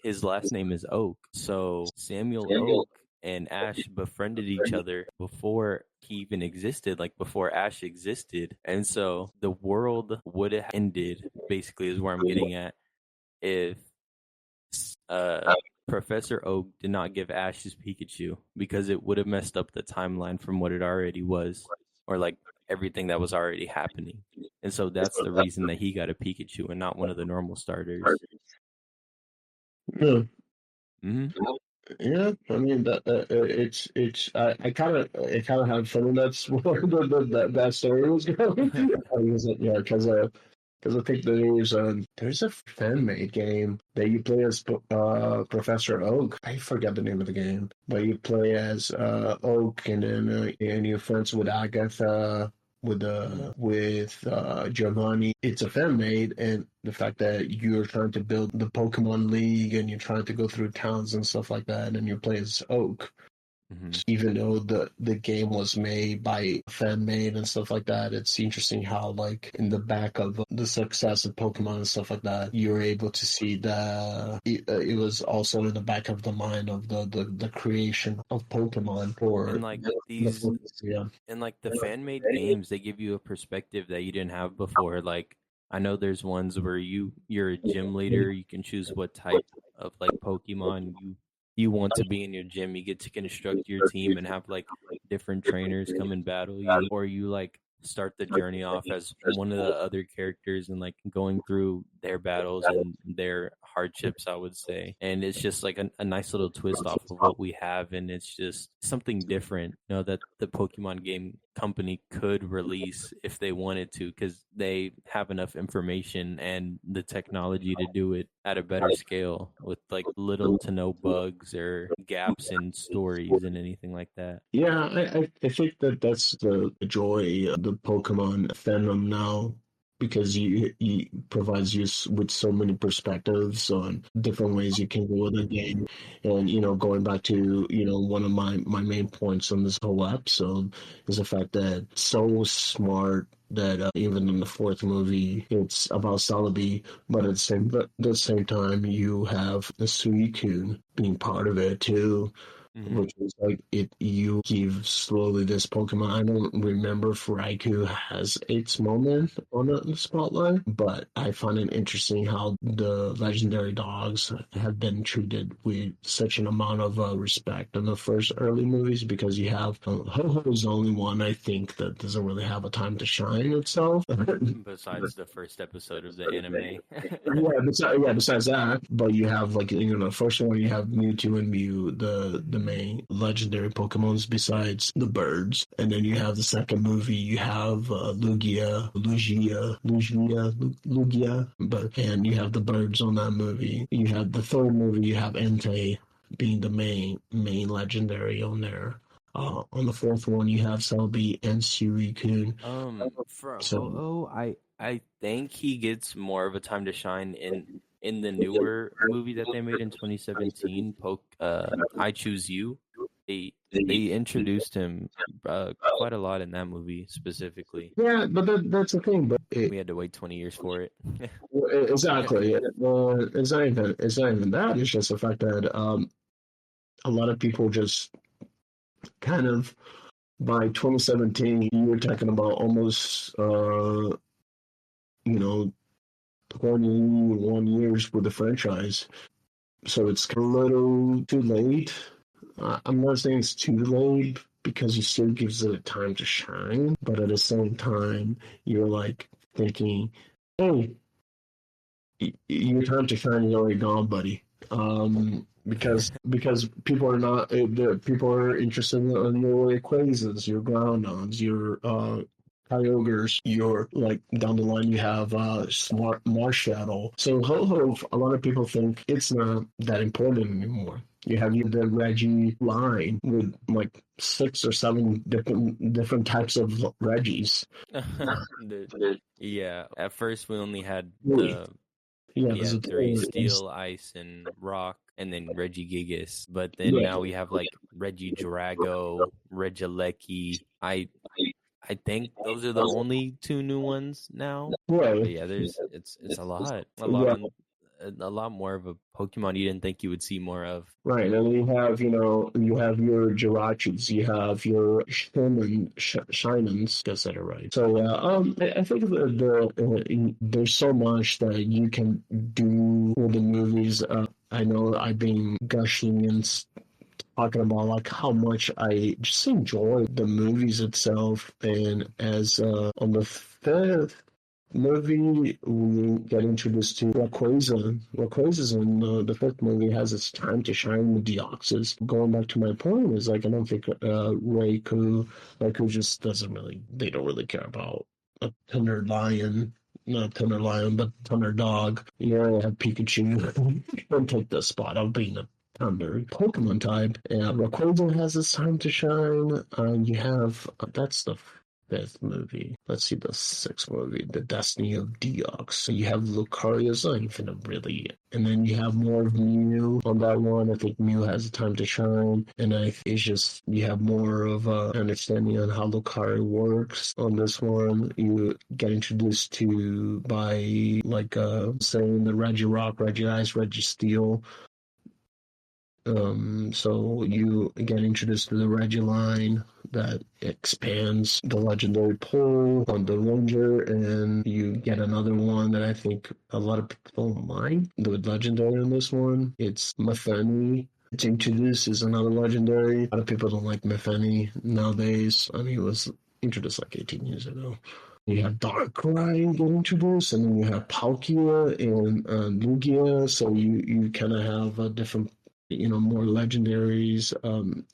his last name is Oak. So Samuel Oak and Ash befriended each other before he even existed, like before Ash existed. And so the world would have ended, basically, is where I'm getting at, if Professor Oak did not give Ash his Pikachu, because it would have messed up the timeline from what it already was, or like everything that was already happening. And so that's the reason that he got a Pikachu and not one of the normal starters. Yeah. Mm-hmm. Yeah, I mean that it's I kind of had fun, and that's where that story was going. Because I think there's a fan made game that you play as Professor Oak. I forget the name of the game, but you play as Oak, and then and you're friends with Agatha, with Giovanni. It's a fan made, and the fact that you're trying to build the Pokemon League and you're trying to go through towns and stuff like that, and you play as Oak. Mm-hmm. Even though the game was made by fan made and stuff like that, it's interesting how, like, in the back of the success of Pokemon and stuff like that, you're able to see it was also in the back of the mind of the creation of Pokemon, or and like and like the fan made games, they give you a perspective that you didn't have before. Like, I know there's ones where you're a gym leader, you can choose what type of like Pokemon you want to be in your gym. You get to construct your team and have like different trainers come and battle you, or you like start the journey off as one of the other characters and like going through their battles and their hardships, I would say. And it's just like a nice little twist off of what we have, and it's just something different, that the Pokemon game company could release if they wanted to, because they have enough information and the technology to do it at a better scale with like little to no bugs or gaps in stories and anything like that. Yeah, I think that's the joy of the Pokemon fandom now, because you provides you with so many perspectives on different ways you can go with the game. And going back to one of my main points on this whole episode is the fact that it's so smart that even in the fourth movie it's about Celebi, but at the same time you have the Suicune being part of it too. Mm-hmm. Which is like you give slowly this Pokemon. I don't remember if Raikou has its moment on the spotlight, but I find it interesting how the legendary dogs have been treated with such an amount of respect in the first early movies, because you have Ho-Ho's the only one, I think, that doesn't really have a time to shine itself. Besides the first episode of the anime. Besides that, but you have like the first one, you have Mewtwo and Mew, the main legendary Pokemons besides the birds, and then you have the second movie, you have Lugia, and you have the birds on that movie. You have the third movie, you have Entei being the main legendary on there. On the fourth one, you have Celebi and Suicune. For Ho-Oh, I think he gets more of a time to shine in the newer movie that they made in 2017, I Choose You. They introduced him quite a lot in that movie specifically. Yeah, but that's the thing. But we had to wait 20 years for it. Exactly. It's not even that. It's just the fact that a lot of people just kind of, by 2017, you were talking about almost 21 years with the franchise. So it's a little too late. I'm not saying it's too late, because he still gives it a time to shine, but at the same time, you're like thinking, hey, your time to shine is already gone, buddy. Because people are interested in your Rayquazas, your Groudons, your Kyogres. You're like down the line, you have Smart Marshadow. So Ho-Ho, a lot of people think it's not that important anymore. You have the Reggie line with like 6 or 7 different types of Reggies. The- yeah, at first we only had Really? Yeah, we there's had three: Steel, Ice, and Rock, and then Regigigas. But then yeah, now we have like Regidrago, Regieleki. I think those are the only two new ones now. But right. yeah, it's Yeah, a lot more of a Pokemon you didn't think you would see more of. right, and you have, you have your Jirachis, you have your Shinans, guess that are right. So, I think there's so much that you can do with the movies. I know I've been gushing and talking about like how much I just enjoy the movies itself, and as on the fifth movie, we get introduced to Rayquaza. Rayquaza in the fifth movie has its time to shine with Deoxys. Going back to my point is like I don't think Raikou just doesn't really, they don't really care about a Thunder Lion. Not Thunder Lion, but Thunder Dog. You already have Pikachu. Don't take the spot of being a Thunder Pokemon type. Rayquaza has its time to shine. You have that's the fifth movie. Let's see the sixth movie, The Destiny of Deox. So you have Lucario's Infinite, really. And then you have more of Mew on that one. I think Mew has a time to shine. And it's just, you have more of a understanding on how Lucario works on this one. You get introduced to by, like, saying the Regirock, Regice, Registeel. So you get introduced to the Regiline that expands the legendary pool on the Ranger, and you get another one that I think a lot of people don't mind. The legendary in this one, it's Metheny. It's introduced as another legendary. A lot of people don't like Metheny nowadays. I mean, it was introduced like 18 years ago. You have Darkrai get introduced, and then you have Palkia and Lugia. So you kind of have a different, more legendaries.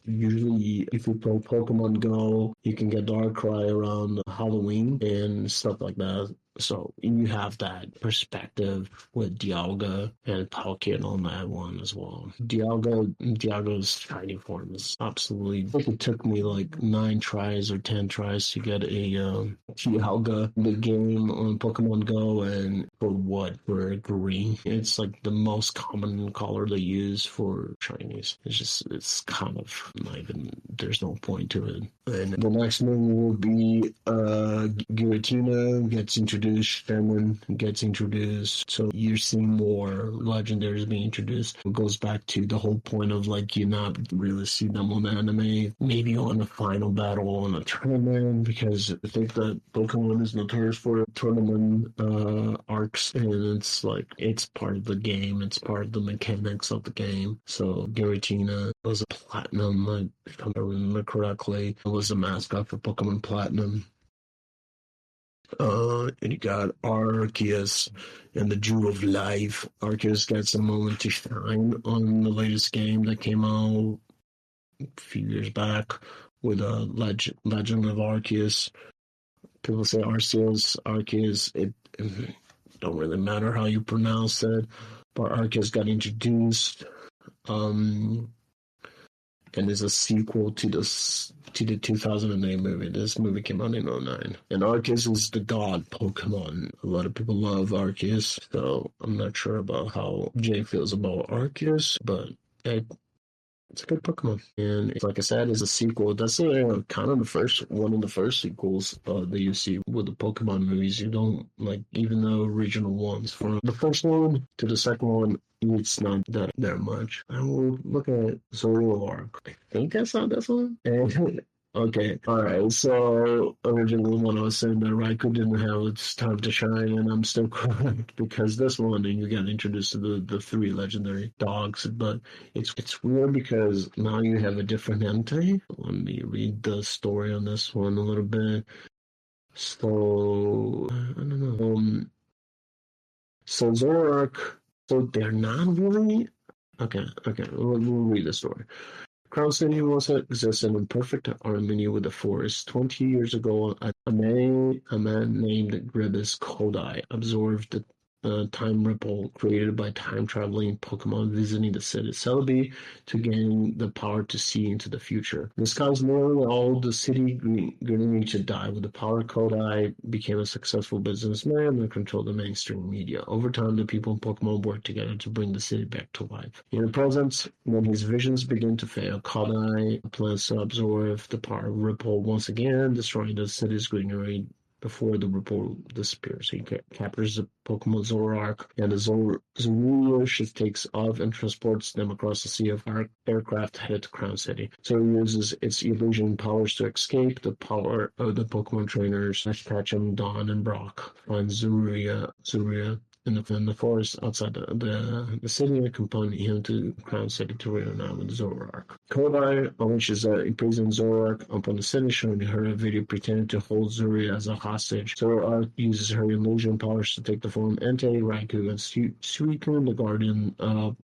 Usually, if you play Pokemon Go, you can get Darkrai around Halloween and stuff like that. So you have that perspective with Dialga and Palkia on that one as well. Dialga's shiny form is absolutely. I think it took me like 9 tries or 10 tries to get a Dialga in the game on Pokemon Go, and for green. It's like the most common color they use for shinies. It's kind of not even. There's no point to it. And the next movie will be Giratina gets introduced. Sherman gets introduced. So you're seeing more legendaries being introduced. It goes back to the whole point of like you not really see them on the anime. Maybe on a final battle on a tournament, because I think that Pokemon is notorious for tournament arcs, and it's like it's part of the game. It's part of the mechanics of the game. So Giratina was a platinum, if I remember correctly. It was the mascot for Pokemon Platinum. And you got Arceus and the Jewel of Life. Arceus got some moment to shine on the latest game that came out a few years back with a Legend of Arceus. People say Arceus. It don't really matter how you pronounce it, but Arceus got introduced. And is a sequel to the 2008 movie. This movie came out in 2009. And Arceus is the god Pokemon. A lot of people love Arceus, so I'm not sure about how Jay feels about Arceus, but it's a good Pokemon. And like I said, it's a sequel. That's kind of one of the first sequels that you see with the Pokemon movies. You don't, like, even the original ones. From the first one to the second one, it's not that much. I will look at Zoroark. I think that's not this one. And okay, all right. So originally, when I was saying that Raikou didn't have its time to shine, and I'm still correct, because this one, you got introduced to the 3 legendary dogs. But it's weird because now you have a different Entei. Let me read the story on this one a little bit. So I don't know. So Zoroark. So they're not really. Okay. We'll read the story. Crown City once existed in perfect harmony with the forest. 20 years ago, a A man named Grebus Kodai observed the time ripple created by time-traveling Pokemon visiting the city Celebi to gain the power to see into the future. In disguise nearly all the city Greening to die. With the power, Kodai became a successful businessman and controlled the mainstream media. Over time, the people in Pokemon worked together to bring the city back to life. In the present, when his visions begin to fail, Kodai plans to absorb the power of Ripple once again, destroying the city's greenery before the ripple disappears. He captures the Pokemon Zoroark, and the Zorua ship takes off and transports them across the sea of aircraft headed to Crown City. So he uses its illusion powers to escape. The power of the Pokemon trainers, Ash Ketchum, Dawn, and Brock find Zuria in the forest outside the city and accompany him to Crown City to reunite with Zoroark. Kodai unleashes a imprisoned Zoroark upon the city, showing her a video pretending to hold Zuria as a hostage. Zoroark uses her illusion powers to take the form of Entei, Raikou, and Suicune, the guardian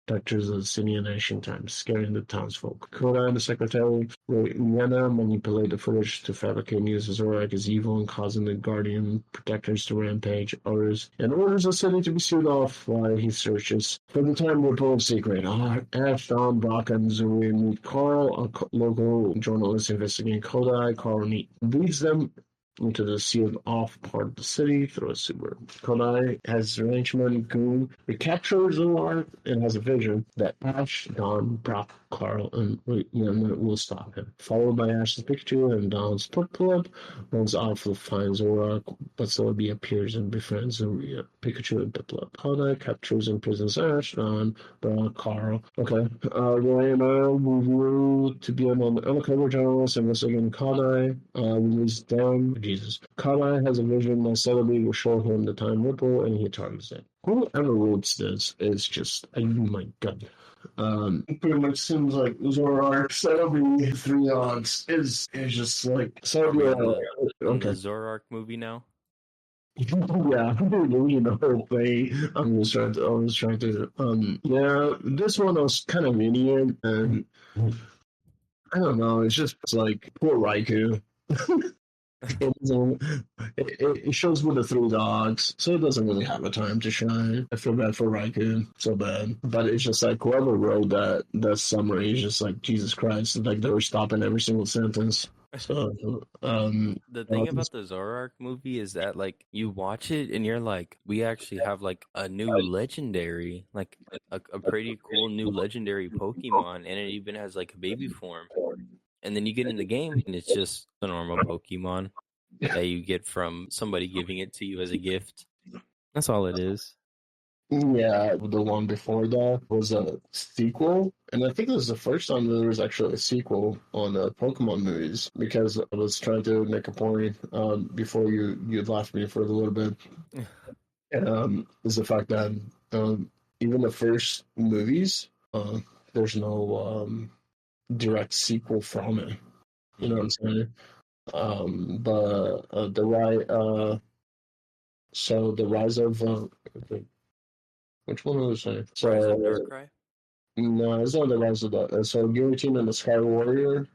protectors of the city in ancient times, scaring the townsfolk. Kodai and the secretary, Rihanna, manipulate the footage to fabricate news of Zoroark as evil and causing the guardian protectors to rampage orders the city to be sealed off while he searches for the time ripple secret. Ash, Dawn, Brock, and Zuria meet Carl, a local journalist investigating Kodai. Carl leads them into the sealed off part of the city through a sewer. Kodai has an arrangement goon recaptures Zoroark and has a vision that Ash, Dawn, Brock, Carl, and will stop him. Followed by Ash's Pikachu and Dawn's Piplup, runs off to find Zoroark, but Celebi appears and befriends Zuria, Pikachu, and Piplup. Kodai captures and imprisons Ash, Dawn, Brock, Carl. Okay, Rihanna will to be an undercover journalist investigating Kodai. Release them. Jesus. Kodai has a vision that Celebi will show him the time ripple, and he targets it. Whoever wrote this is just, oh my god. It pretty much seems like Zoroark, Celebi, Three Dogs is just like Celebi. In the Zoroark movie now. Yeah, you know, I was trying to, yeah, this one was kind of idiot, and I don't know, it's just like poor Raikou. It shows with the Three Dogs, so it doesn't really have a time to shine. I feel bad for Raikou, so bad. But it's just like whoever wrote that summary is just like Jesus Christ, like they were stopping every single sentence. So the thing about the Zoroark movie is that like you watch it and you're like, we actually have like a new legendary, like a pretty cool new legendary Pokemon, and it even has like a baby form. And then you get in the game and it's just a normal Pokemon that you get from somebody giving it to you as a gift. That's all it is. Yeah, the one before that was a sequel, and I think it was the first time that there was actually a sequel on the Pokemon movies, because I was trying to make a point before you laughed at me for a little bit. Is the fact that even the first movies, there's no direct sequel from it. You know what I'm saying? But the rise of which one was it? So, Rise of Darkrai? No, it's not the Rise of Darkrai. So Giratina and the Sky Warrior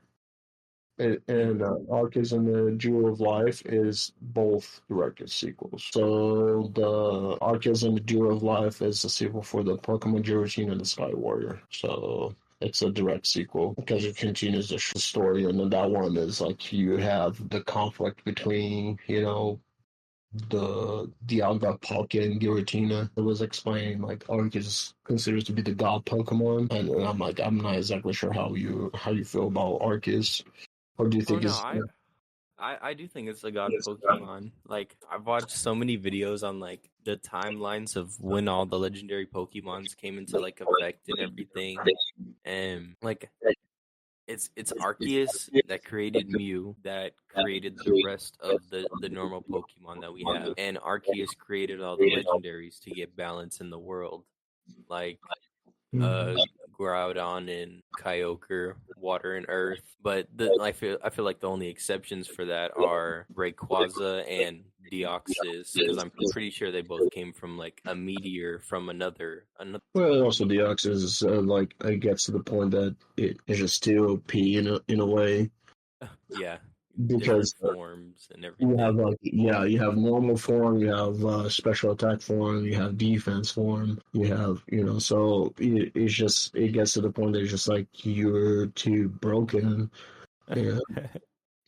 and Arceus and the Jewel of Life is both directed sequels. So the Arceus and the Jewel of Life is a sequel for the Pokemon Giratina and the Sky Warrior. So it's a direct sequel because it continues the story, and then that one is like you have the conflict between, the Dialga, Palkia, and Giratina. It was explaining like Arceus is considered to be the god Pokemon, and I'm like, I'm not exactly sure how you feel about Arceus, or do you think I do think it's a god Pokemon. Like, I've watched so many videos on like the timelines of when all the legendary Pokemons came into like effect and everything, and like it's Arceus that created Mew, that created the rest of the normal Pokemon that we have, and Arceus created all the legendaries to get balance in the world, like Groudon and Kyogre, Water and Earth. But I feel like the only exceptions for that are Rayquaza and Deoxys, because I'm pretty sure they both came from like a meteor from another. Well, also Deoxys is like it gets to the point that it is just still OP in a way. Yeah, different because forms and you have everything. you have normal form, you have special attack form, you have defense form, you have so it's just it gets to the point that it's just like you're too broken. Yeah.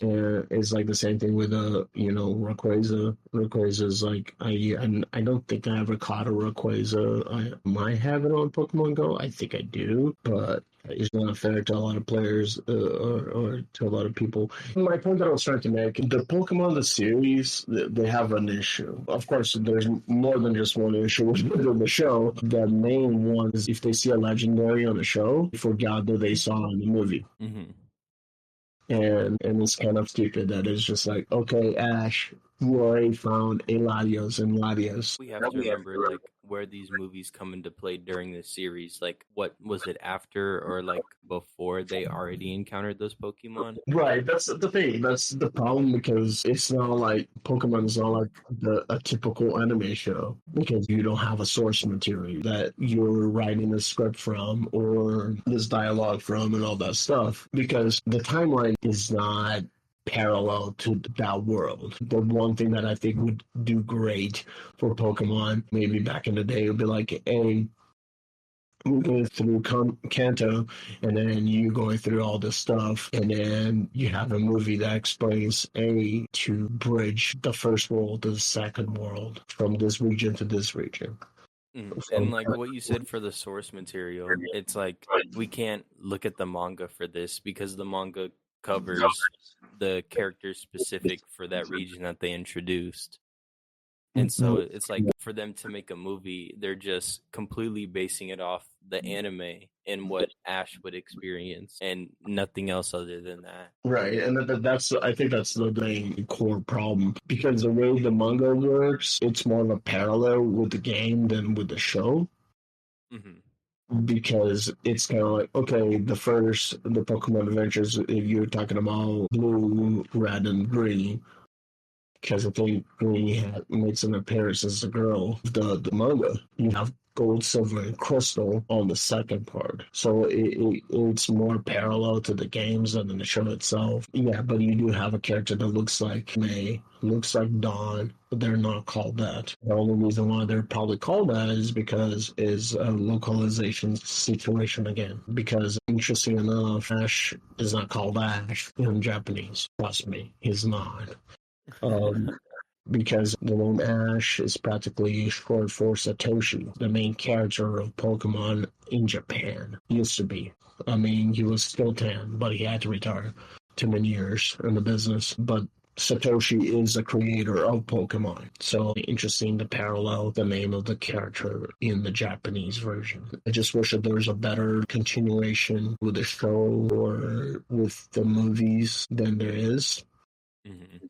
And it's like the same thing with Rayquaza. Rayquaza is like I don't think I ever caught a Rayquaza. I might have it on Pokemon Go. I think I do, but it's not fair to a lot of players or to a lot of people. My point that I was trying to make: the Pokemon the series, they have an issue. Of course, there's more than just one issue within the show. The main one is if they see a legendary on the show, they forgot that they saw in the movie. Mm-hmm. And it's kind of stupid that it's just like, okay, Ash, you already found a Latios and Latios. We have to remember like where these movies come into play during the series. Like, what was it after or like before they already encountered those Pokemon? Right, that's the thing. That's the problem because it's not like Pokemon is not like a typical anime show because you don't have a source material that you're writing a script from or this dialogue from and all that stuff because the timeline is not parallel to that world. The one thing that I think would do great for Pokemon, maybe back in the day, would be like, hey, we're going through Kanto, and then you going through all this stuff, and then you have a movie that explains a to bridge the first world to the second world from this region to this region. And like what you said for the source material, it's like we can't look at the manga for this because the manga covers the characters specific for that region that they introduced. And so it's like for them to make a movie, they're just completely basing it off the anime and what Ash would experience and nothing else other than that. Right, and that's I think that's the main core problem because the way the manga works, it's more of a parallel with the game than with the show. Because it's kind of like, okay, the Pokemon Adventures, if you're talking about blue, red, and green, because I think Green makes an appearance as a girl. The manga, you have gold, silver, and crystal on the second part. So it's more parallel to the games than in the show itself. Yeah, but you do have a character that looks like May, looks like Dawn, but they're not called that. The only reason why they're probably called that is because is a localization situation again. Because interesting enough, Ash is not called Ash in Japanese. Trust me, he's not. Because the name Ash is practically short for Satoshi, the main character of Pokemon in Japan. Used to be. I mean, he was still 10, but he had to retire too many years in the business. But Satoshi is the creator of Pokemon. So interesting to parallel the name of the character in the Japanese version. I just wish that there was a better continuation with the show or with the movies than there is. Mm-hmm.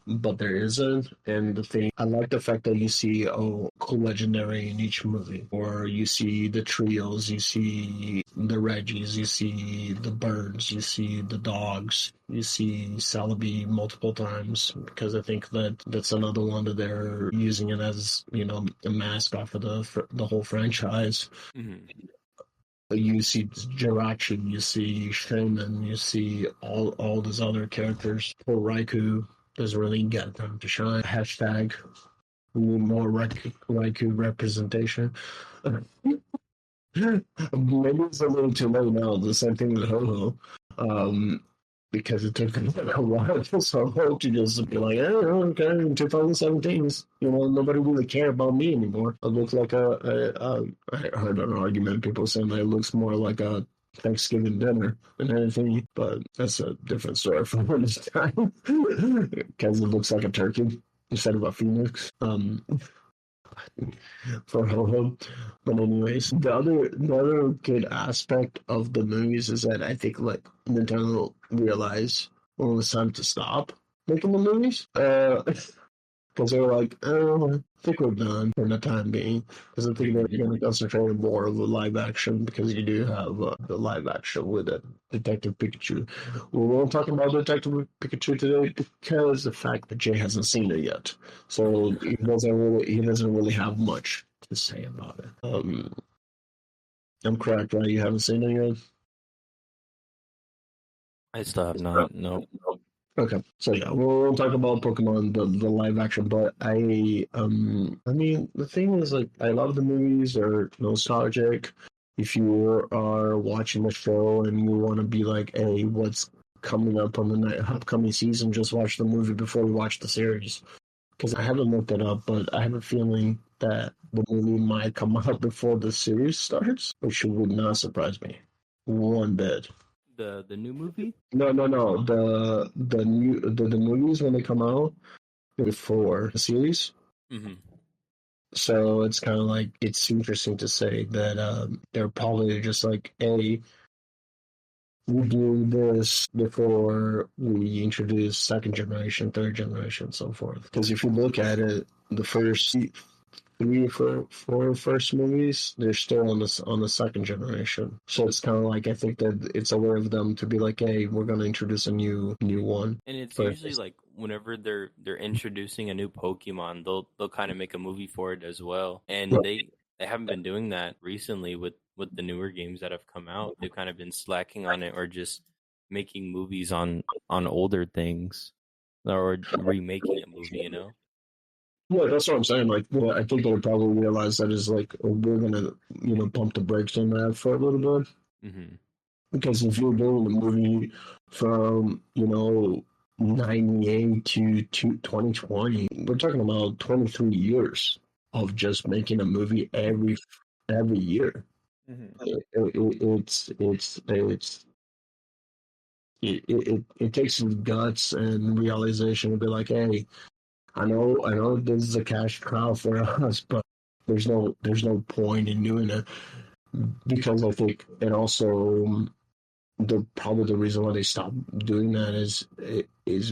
But there isn't. And the thing, I like the fact that you see cool legendary in each movie, or you see the trios, you see the Reggies, you see the birds, you see the dogs, you see Celebi multiple times because I think that's another one that they're using it as a mascot for the whole franchise. Mm-hmm. You see Jirachi, you see Shaman, you see all these other characters. For Raikou doesn't really get time to shine. Hashtag we need more Raikou representation. Maybe it's a little too late now. The same thing with Ho-Ho. Because it took a while for Ho-Ho to just be like, oh, okay, in 2017, nobody really care about me anymore. It looks like I heard an argument, people saying that it looks more like a Thanksgiving dinner than anything, but that's a different story for this time. Because it looks like a turkey instead of a phoenix. For Ho-Ho. But anyways, the other good aspect of the movies is that I think like Nintendo realized when it was time to stop making the movies. Because they were like, oh, I think we're done for the time being. Because I think they're going to concentrate more of the live action because you do have the live action with Detective Pikachu. We won't talk about Detective Pikachu today because the fact that Jay hasn't seen it yet, so he doesn't really have much to say about it. I'm correct, right? You haven't seen it yet. I still have not. No. Okay, so yeah, we'll talk about Pokemon the live action, but I mean the thing is like I love the movies. They're nostalgic. If you are watching the show and you want to be like, hey, what's coming up on the upcoming season? Just watch the movie before you watch the series. Because I haven't looked it up, but I have a feeling that the movie might come out before the series starts, which would not surprise me one bit. The new movie? No. The movies when they come out before the series. Mm-hmm. So it's kind of like it's interesting to say that they're probably just like, hey, we do this before we introduce second generation, third generation, so forth. Because if you look at it, the first three for four first movies, they're still on the second generation. So it's kind of like I think that it's aware of them to be like, hey, we're gonna introduce a new one. And it's But usually like whenever they're introducing a new Pokemon, they'll kind of make a movie for it as well. And they haven't been doing that recently with the newer games that have come out. They've kind of been slacking on it or just making movies on older things or remaking a movie, you know? yeah, that's what I'm saying. Like, well, I think they'll probably realize that is like we're gonna pump the brakes on that for a little bit. Mm-hmm. Because if you're doing a movie from, 98 to 2020, we're talking about 23 years of just making a movie every year. Mm-hmm. It takes guts and realization to be like, hey, I know this is a cash cow for us, but there's no point in doing it because I think it also probably the reason why they stopped doing that is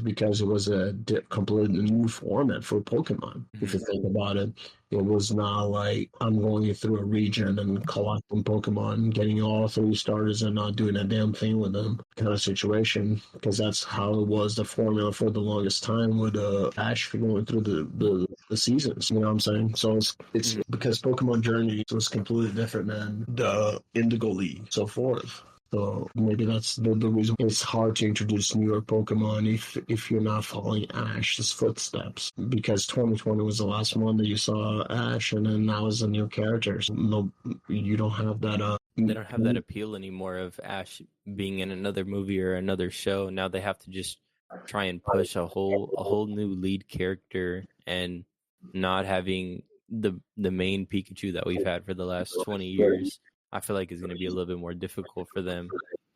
because it was a completely new format for Pokemon. If you Mm-hmm. think about it, it was not like I'm going through a region and collecting Pokemon, getting all three starters and not doing a damn thing with them kind of situation. Because that's how it was the formula for the longest time with Ash going through the seasons. You know what I'm saying? So it's Mm-hmm. because Pokemon Journey was completely different than the Indigo League, so forth. So maybe that's the reason it's hard to introduce newer Pokemon if you're not following Ash's footsteps. Because 2020 was the last one that you saw Ash, and then now is a new character. So no, you don't have that. They don't have that appeal anymore of Ash being in another movie or another show. Now they have to just try and push a whole new lead character and not having the main Pikachu that we've had for the last 20 years. I feel like it's going to be a little bit more difficult for them,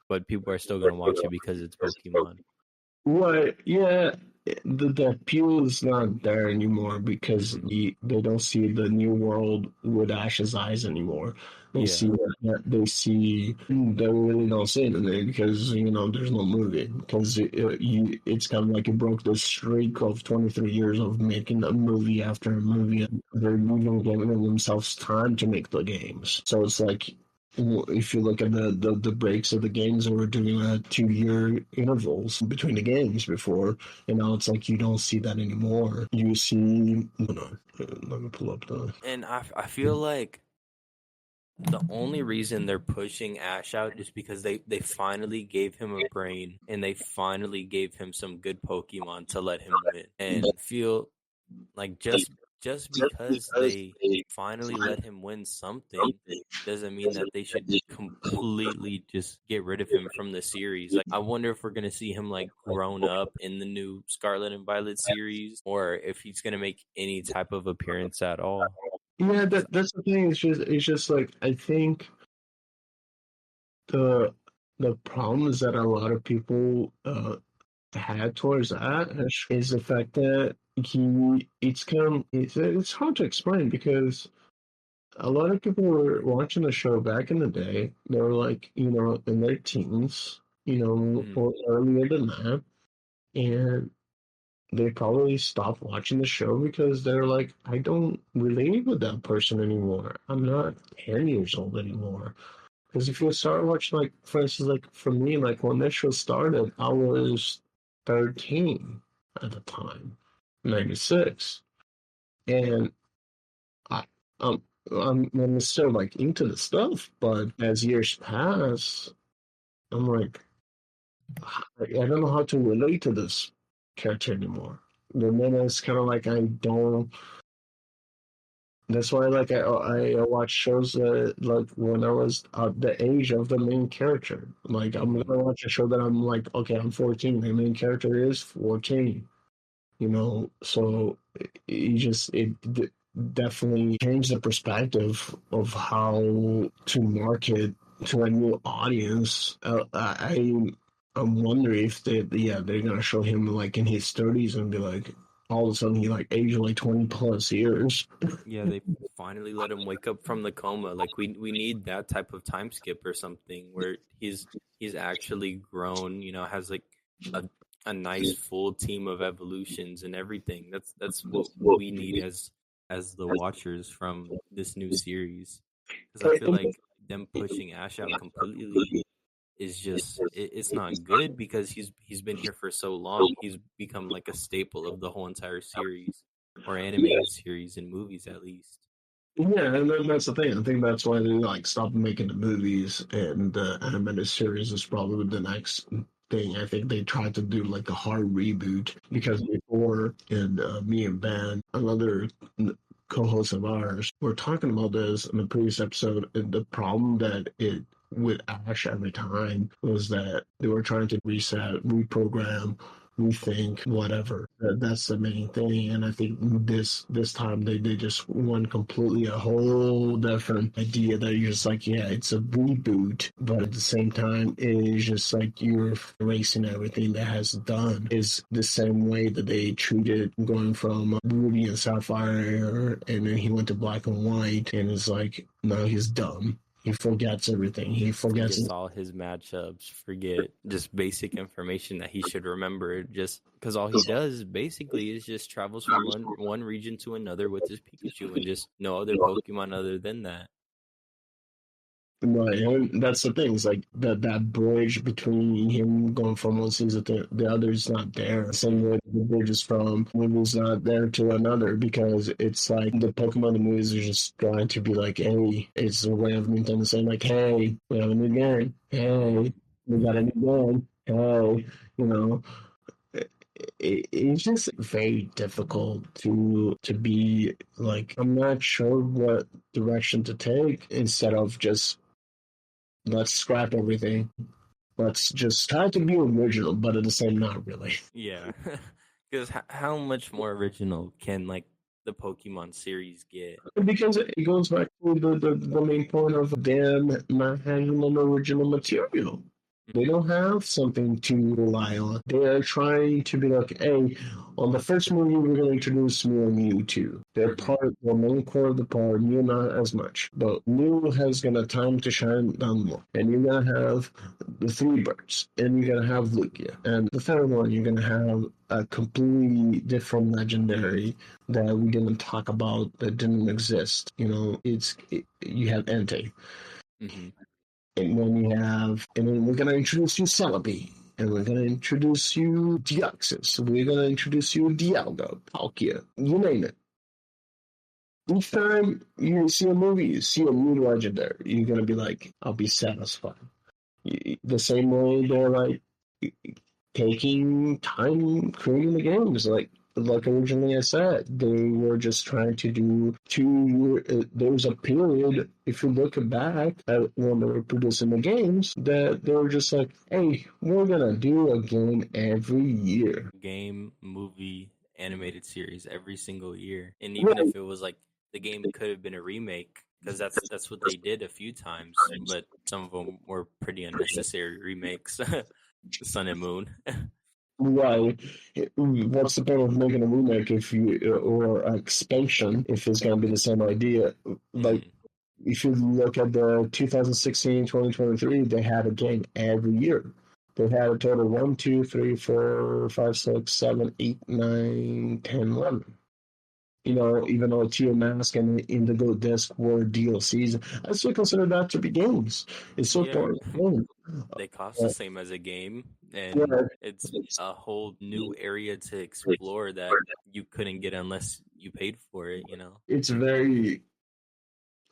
but people are still going to watch it because it's Pokemon. Right, yeah, the appeal is not there anymore because they don't see the new world with Ash's eyes anymore. They Yeah. see they really don't see it in there because there's no movie because it's kind of like it broke the streak of 23 years of making a movie after a movie, and they're even giving themselves time to make the games. So it's like if you look at the breaks of the games, they were doing 2 year intervals between the games before, and now it's like you don't see that anymore. You see, hold on, let me pull up the. And I feel like the only reason they're pushing Ash out is because they finally gave him a brain and they finally gave him some good Pokemon to let him win. And feel like just because they finally let him win something doesn't mean that they should completely just get rid of him from the series. Like I wonder if we're gonna see him like grown up in the new Scarlet and Violet series, or if he's gonna make any type of appearance at all. Yeah, that's the thing. It's just like I think the the problem is that a lot of people had towards Ash is the fact that it's hard to explain because a lot of people were watching the show back in the day. They were like, in their teens, Mm-hmm. or earlier than that, and they probably stopped watching the show because they're like, I don't relate with that person anymore. I'm not 10 years old anymore. Because if you start watching, like, for instance, like for me, like when this show started, I was 13 at the time, 96. And I, um, I'm still like into the stuff, but as years pass, I'm like, I don't know how to relate to this. character anymore. The Menace kind of like I don't. That's why like I watch shows like when I was at the age of the main character. Like I'm Hmm. gonna watch a show that I'm like, okay, I'm 14. The main character is 14. You know, so you just definitely changed the perspective of how to market to a new audience. I'm wondering if they're gonna show him like in his 30s and be like all of a sudden he like aged like 20 plus years. Yeah, they finally let him wake up from the coma. Like we need that type of time skip or something where he's actually grown. You know, has like a a nice full team of evolutions and everything. That's what we need as the watchers from this new series. Because I feel like them pushing Ash out completely is just it's not good because he's been here for so long. He's become like a staple of the whole entire series or animated series and movies at least. Yeah, and then that's the thing. I think that's why they like stopped making the movies, and the animated series is probably the next thing. I think they tried to do like a hard reboot because before, and me and Ben, another co-host of ours, were talking about this in the previous episode. And the problem that it with Ash at the time was that they were trying to reset, reprogram, rethink, whatever. That's the main thing. And I think this time they just went completely a whole different idea that you're just like, yeah, it's a reboot, but at the same time, it is just like you're erasing everything that has done. Is the same way that they treated going from Ruby and Sapphire, and then he went to Black and White, and it's like now he's dumb. He forgets everything. He forgets. Forgets all his matchups, forget just basic information that he should remember. Just because all he does basically is just travels from one region to another with his Pikachu and just no other Pokemon other than that. Right, and that's the thing. It's like that bridge between him going from one season to the other is not there. Same way the bridge is from one is not there to another because it's like the Pokemon the movies are just trying to be like, hey, it's a way of Nintendo saying like, hey, we have a new game. Hey, we got a new game. Hey, you know. It's just very difficult to be like I'm not sure what direction to take instead of just let's scrap everything. Let's just try to be original, but at the same, not really. Yeah, because how much more original can like the Pokemon series get? Because it goes back to the main point of them not having an original material. They don't have something to rely on. They are trying to be like, hey, on the first movie, we're going to introduce Mew and Mewtwo. They're Mm-hmm. part, the main core of the part, Mew not as much. But Mew has got a time to shine down more. And you're going to have the three birds. And you're going to have Lugia. And the third one, you're going to have a completely different legendary that we didn't talk about that didn't exist. You know, you have Entei. Mm-hmm. And then we're gonna introduce you Celebi, and we're gonna introduce you Deoxys, we're gonna introduce you Dialga, Palkia, you name it. Each time you see a movie, you see a new legendary, you're gonna be like, I'll be satisfied. The same way they're like taking time creating the games. Like originally I said, they were just trying to do 2 year. There was a period, if you look back at when they were producing the games, that they were just like, "Hey, we're gonna do a game every year." Game, movie, animated series every single year, and even Right. if it was like the game could have been a remake because that's what they did a few times, but some of them were pretty unnecessary remakes. Sun and Moon. Right. What's the point of making a remake if you or an expansion if it's gonna be the same idea? Like Mm-hmm. if you look at the 2016 2023, they had a game every year. They had a total 1, 2, 3, 4, 5, 6, 7, 8, 9, 10, 11. You know, even though Teal Mask and Indigo Disc were DLCs, I still consider that to be games. It's still Yeah, part of the game. they cost the same as a game, and Yeah, it's a whole new area to explore that you couldn't get unless you paid for it. You know. it's very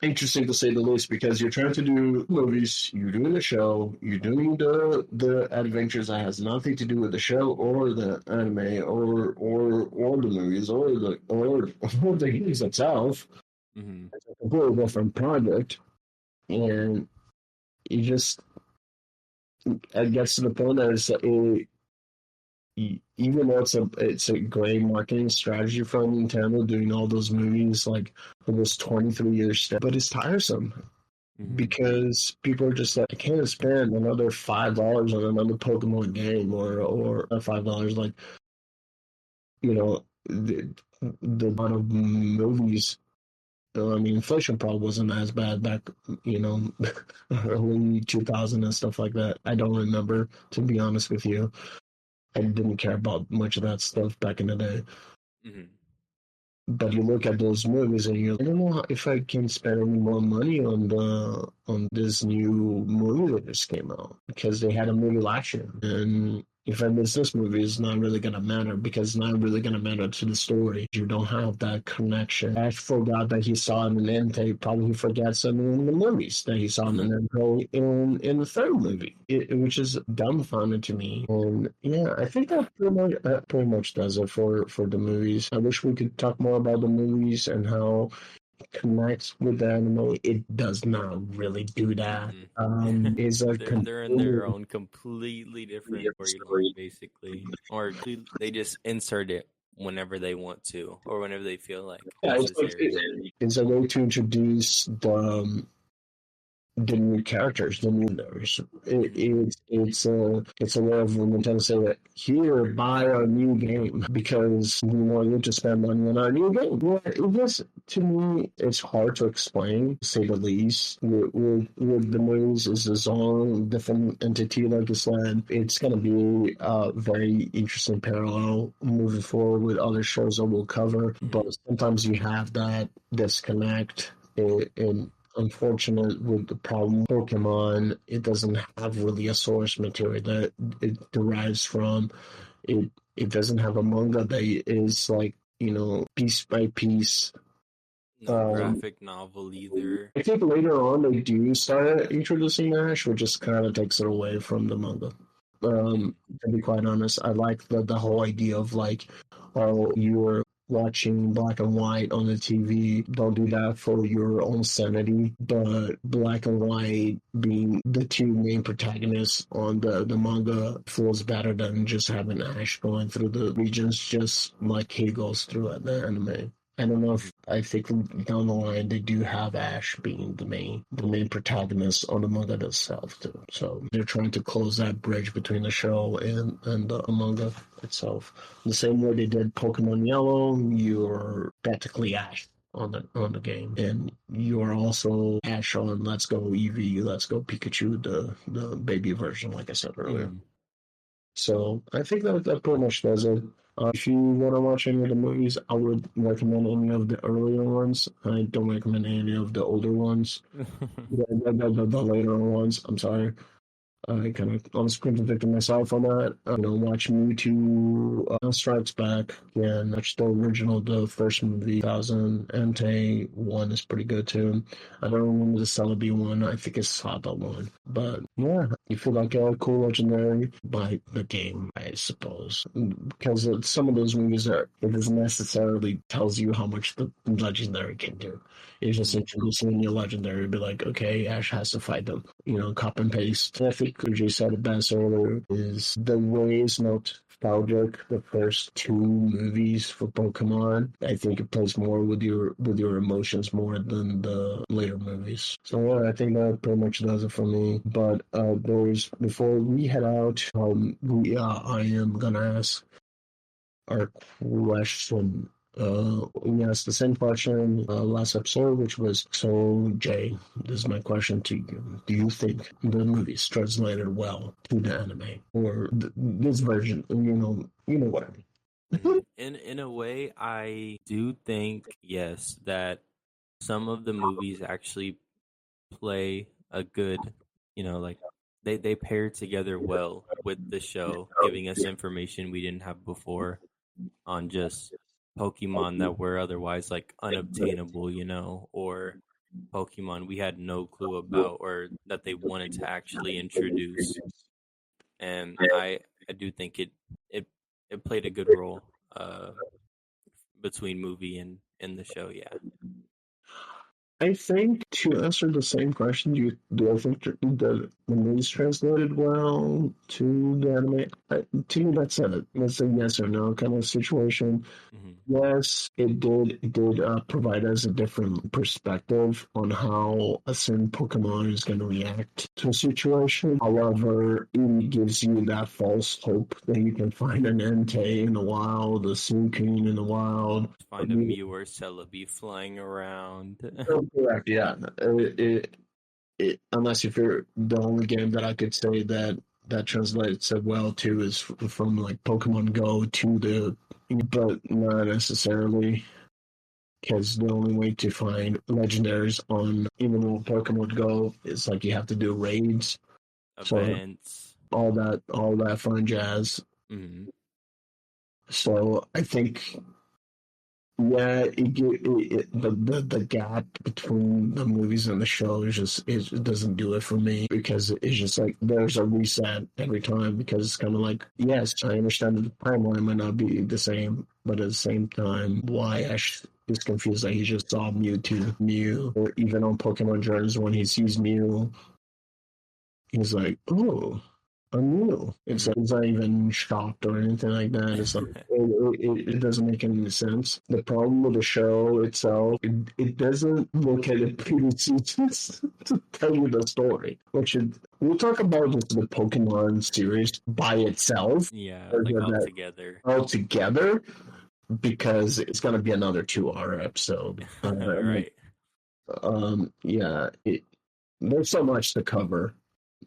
interesting to say the least, because you're trying to do movies, you're doing a show, you're doing the adventures that has nothing to do with the show or the anime or the movies or the games itself. Mm-hmm. It's a completely different project, and you just it gets to the point that even though it's a great marketing strategy for Nintendo doing all those movies like for this 23 years, but it's tiresome Mm-hmm. because people are just like, I can't spend another $5 on another Pokemon game or $5 like the amount of movies. I mean, inflation probably wasn't as bad back, early 2000 and stuff like that. I don't remember, to be honest with you. I didn't care about much of that stuff back in the day. Mm-hmm. But you look at those movies and you're like, I don't know if I can spend any more money on this new movie that just came out because they had a movie last year. And if I miss this movie, it's not really gonna matter because it's not really gonna matter to the story. You don't have that connection. I forgot that he saw in the Entei. Probably he forgets something in the movies that he saw in the Entei in the third movie, which is dumbfounded to me. And yeah, I think that pretty much does it for the movies. I wish we could talk more about the movies and how connects with the anime. It does not really do that. Mm-hmm. Is a They're in their completely own completely different different storyline, story. basically, or do they just insert it whenever they want to or whenever they feel like Yeah, it's like necessary? it's a way to introduce the new characters, the new members. Mm-hmm. It's a way of Nintendo saying that here, buy our new game because we want you to spend money on our new game. Yeah, it just to me, it's hard to explain, to say the least. With the movies is its own different entity, like I said. It's gonna be a very interesting parallel moving forward with other shows that we'll cover. But Mm-hmm. sometimes you have that disconnect in unfortunate with the problem Pokemon, it doesn't have really a source material that it derives from. It doesn't have a manga that is like, piece by piece. No Um, graphic novel either. I think later on they do start introducing Ash, which just kind of takes it away from the manga. Mm-hmm. To be quite honest, I like the whole idea of like, oh, you're watching black and white on the TV. Don't do that for your own sanity. But black and white being the two main protagonists on the manga feels better than just having Ash going through the regions just like he goes through at the anime. I don't know if I think down the line they do have Ash being the main protagonist on the manga itself too. So they're trying to close that bridge between the show and the manga itself. The same way they did Pokemon Yellow, you're practically Ash on the game, and you're also Ash on Let's Go Eevee, Let's Go Pikachu, the baby version, like I said earlier. Mm-hmm. So I think that pretty much does it. If you want to watch any of the movies, I would recommend any of the earlier ones. I don't recommend any of the older ones. The later ones. I'm sorry. I kind of almost contradicted myself on that. Watch Mewtwo Strikes Back and watch the original, the first movie, 2000. Entei 1 is pretty good too. I don't remember the Celebi one. I think it's Saba one. But yeah, you feel like a cool legendary by the game, I suppose. Because some of those movies it doesn't necessarily tells you how much the legendary can do. It's just Mm-hmm. introducing your legendary, be like, okay, Ash has to fight them, copy and paste. I think Kuji said it best earlier is the way it's nostalgic, the first two movies for Pokemon. I think it plays more with your emotions more than the later movies. So yeah, I think that pretty much does it for me. But there's before we head out, I am gonna ask our question. We asked the same question last episode, which was, so Jay, this is my question to you. Do you think the movie's translated well to the anime? Or this version, you know what I mean. In a way, I do think yes that some of the movies actually play a good, like they pair together well with the show, giving us information we didn't have before on just Pokemon that were otherwise like unobtainable, or Pokemon we had no clue about or that they wanted to actually introduce. And I do think it it played a good role between movie and the show. Yeah. I think to answer the same question, do I think the movie's translated well to the anime? To me, that's a yes or no kind of situation. Hmm. Yes, it did provide us a different perspective on how a certain Pokemon is going to react to a situation. However, it gives you that false hope that you can find an Entei in the wild, a Sunkune in the wild. Find a Mew or Celebi flying around. Correct, yeah. Unless if you're the only game that I could say that translates it well to is from like Pokemon Go to the, but not necessarily because the only way to find legendaries on even on Pokemon Go is like you have to do raids, so Events. all that fun jazz. Hmm. So I think yeah, the gap between the movies and the show is just it doesn't do it for me because it's just like there's a reset every time because it's kind of like yes, I understand that the timeline might not be the same, but at the same time, why Ash is confused that he just saw Mew, or even on Pokemon Journeys when he sees Mew, he's like, oh, I knew. It's like, he's not even shocked or anything like that. It's like it doesn't make any sense. The problem with the show itself, it doesn't look at it PVC to tell you the story. We'll talk about just the Pokemon series by itself. Yeah, Or like all that together. all together because it's gonna be another 2 hour episode. Right. Yeah, there's so much to cover.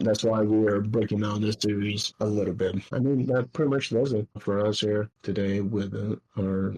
That's why we are breaking down this series a little bit. I mean, that pretty much does it for us here today with our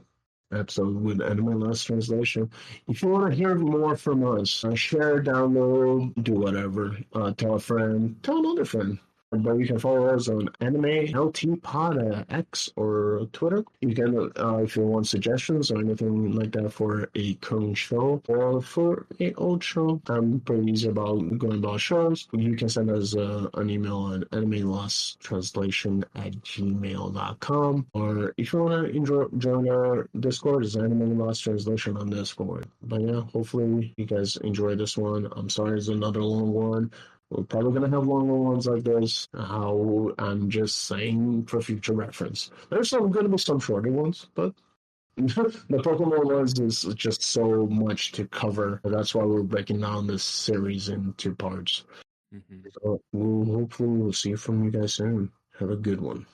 episode with Anime Lost Translation. If you want to hear more from us, share, download, do whatever. Tell a friend, tell another friend. But you can follow us on Anime LT Pod X or Twitter. You can, if you want suggestions or anything like that for a current show or for an old show. I'm pretty easy about going about shows. You can send us an email at animelosttranslation@gmail.com. Or if you want to join our Discord, it's Anime Lost Translation on Discord. But yeah, hopefully you guys enjoy this one. I'm sorry it's another long one. We're probably going to have longer ones like this. How I'm just saying for future reference. There's going to be some shorter ones, but the Pokemon ones is just so much to cover. That's why we're breaking down this series in 2 parts. Hmm. So hopefully we'll see from you guys soon. Have a good one.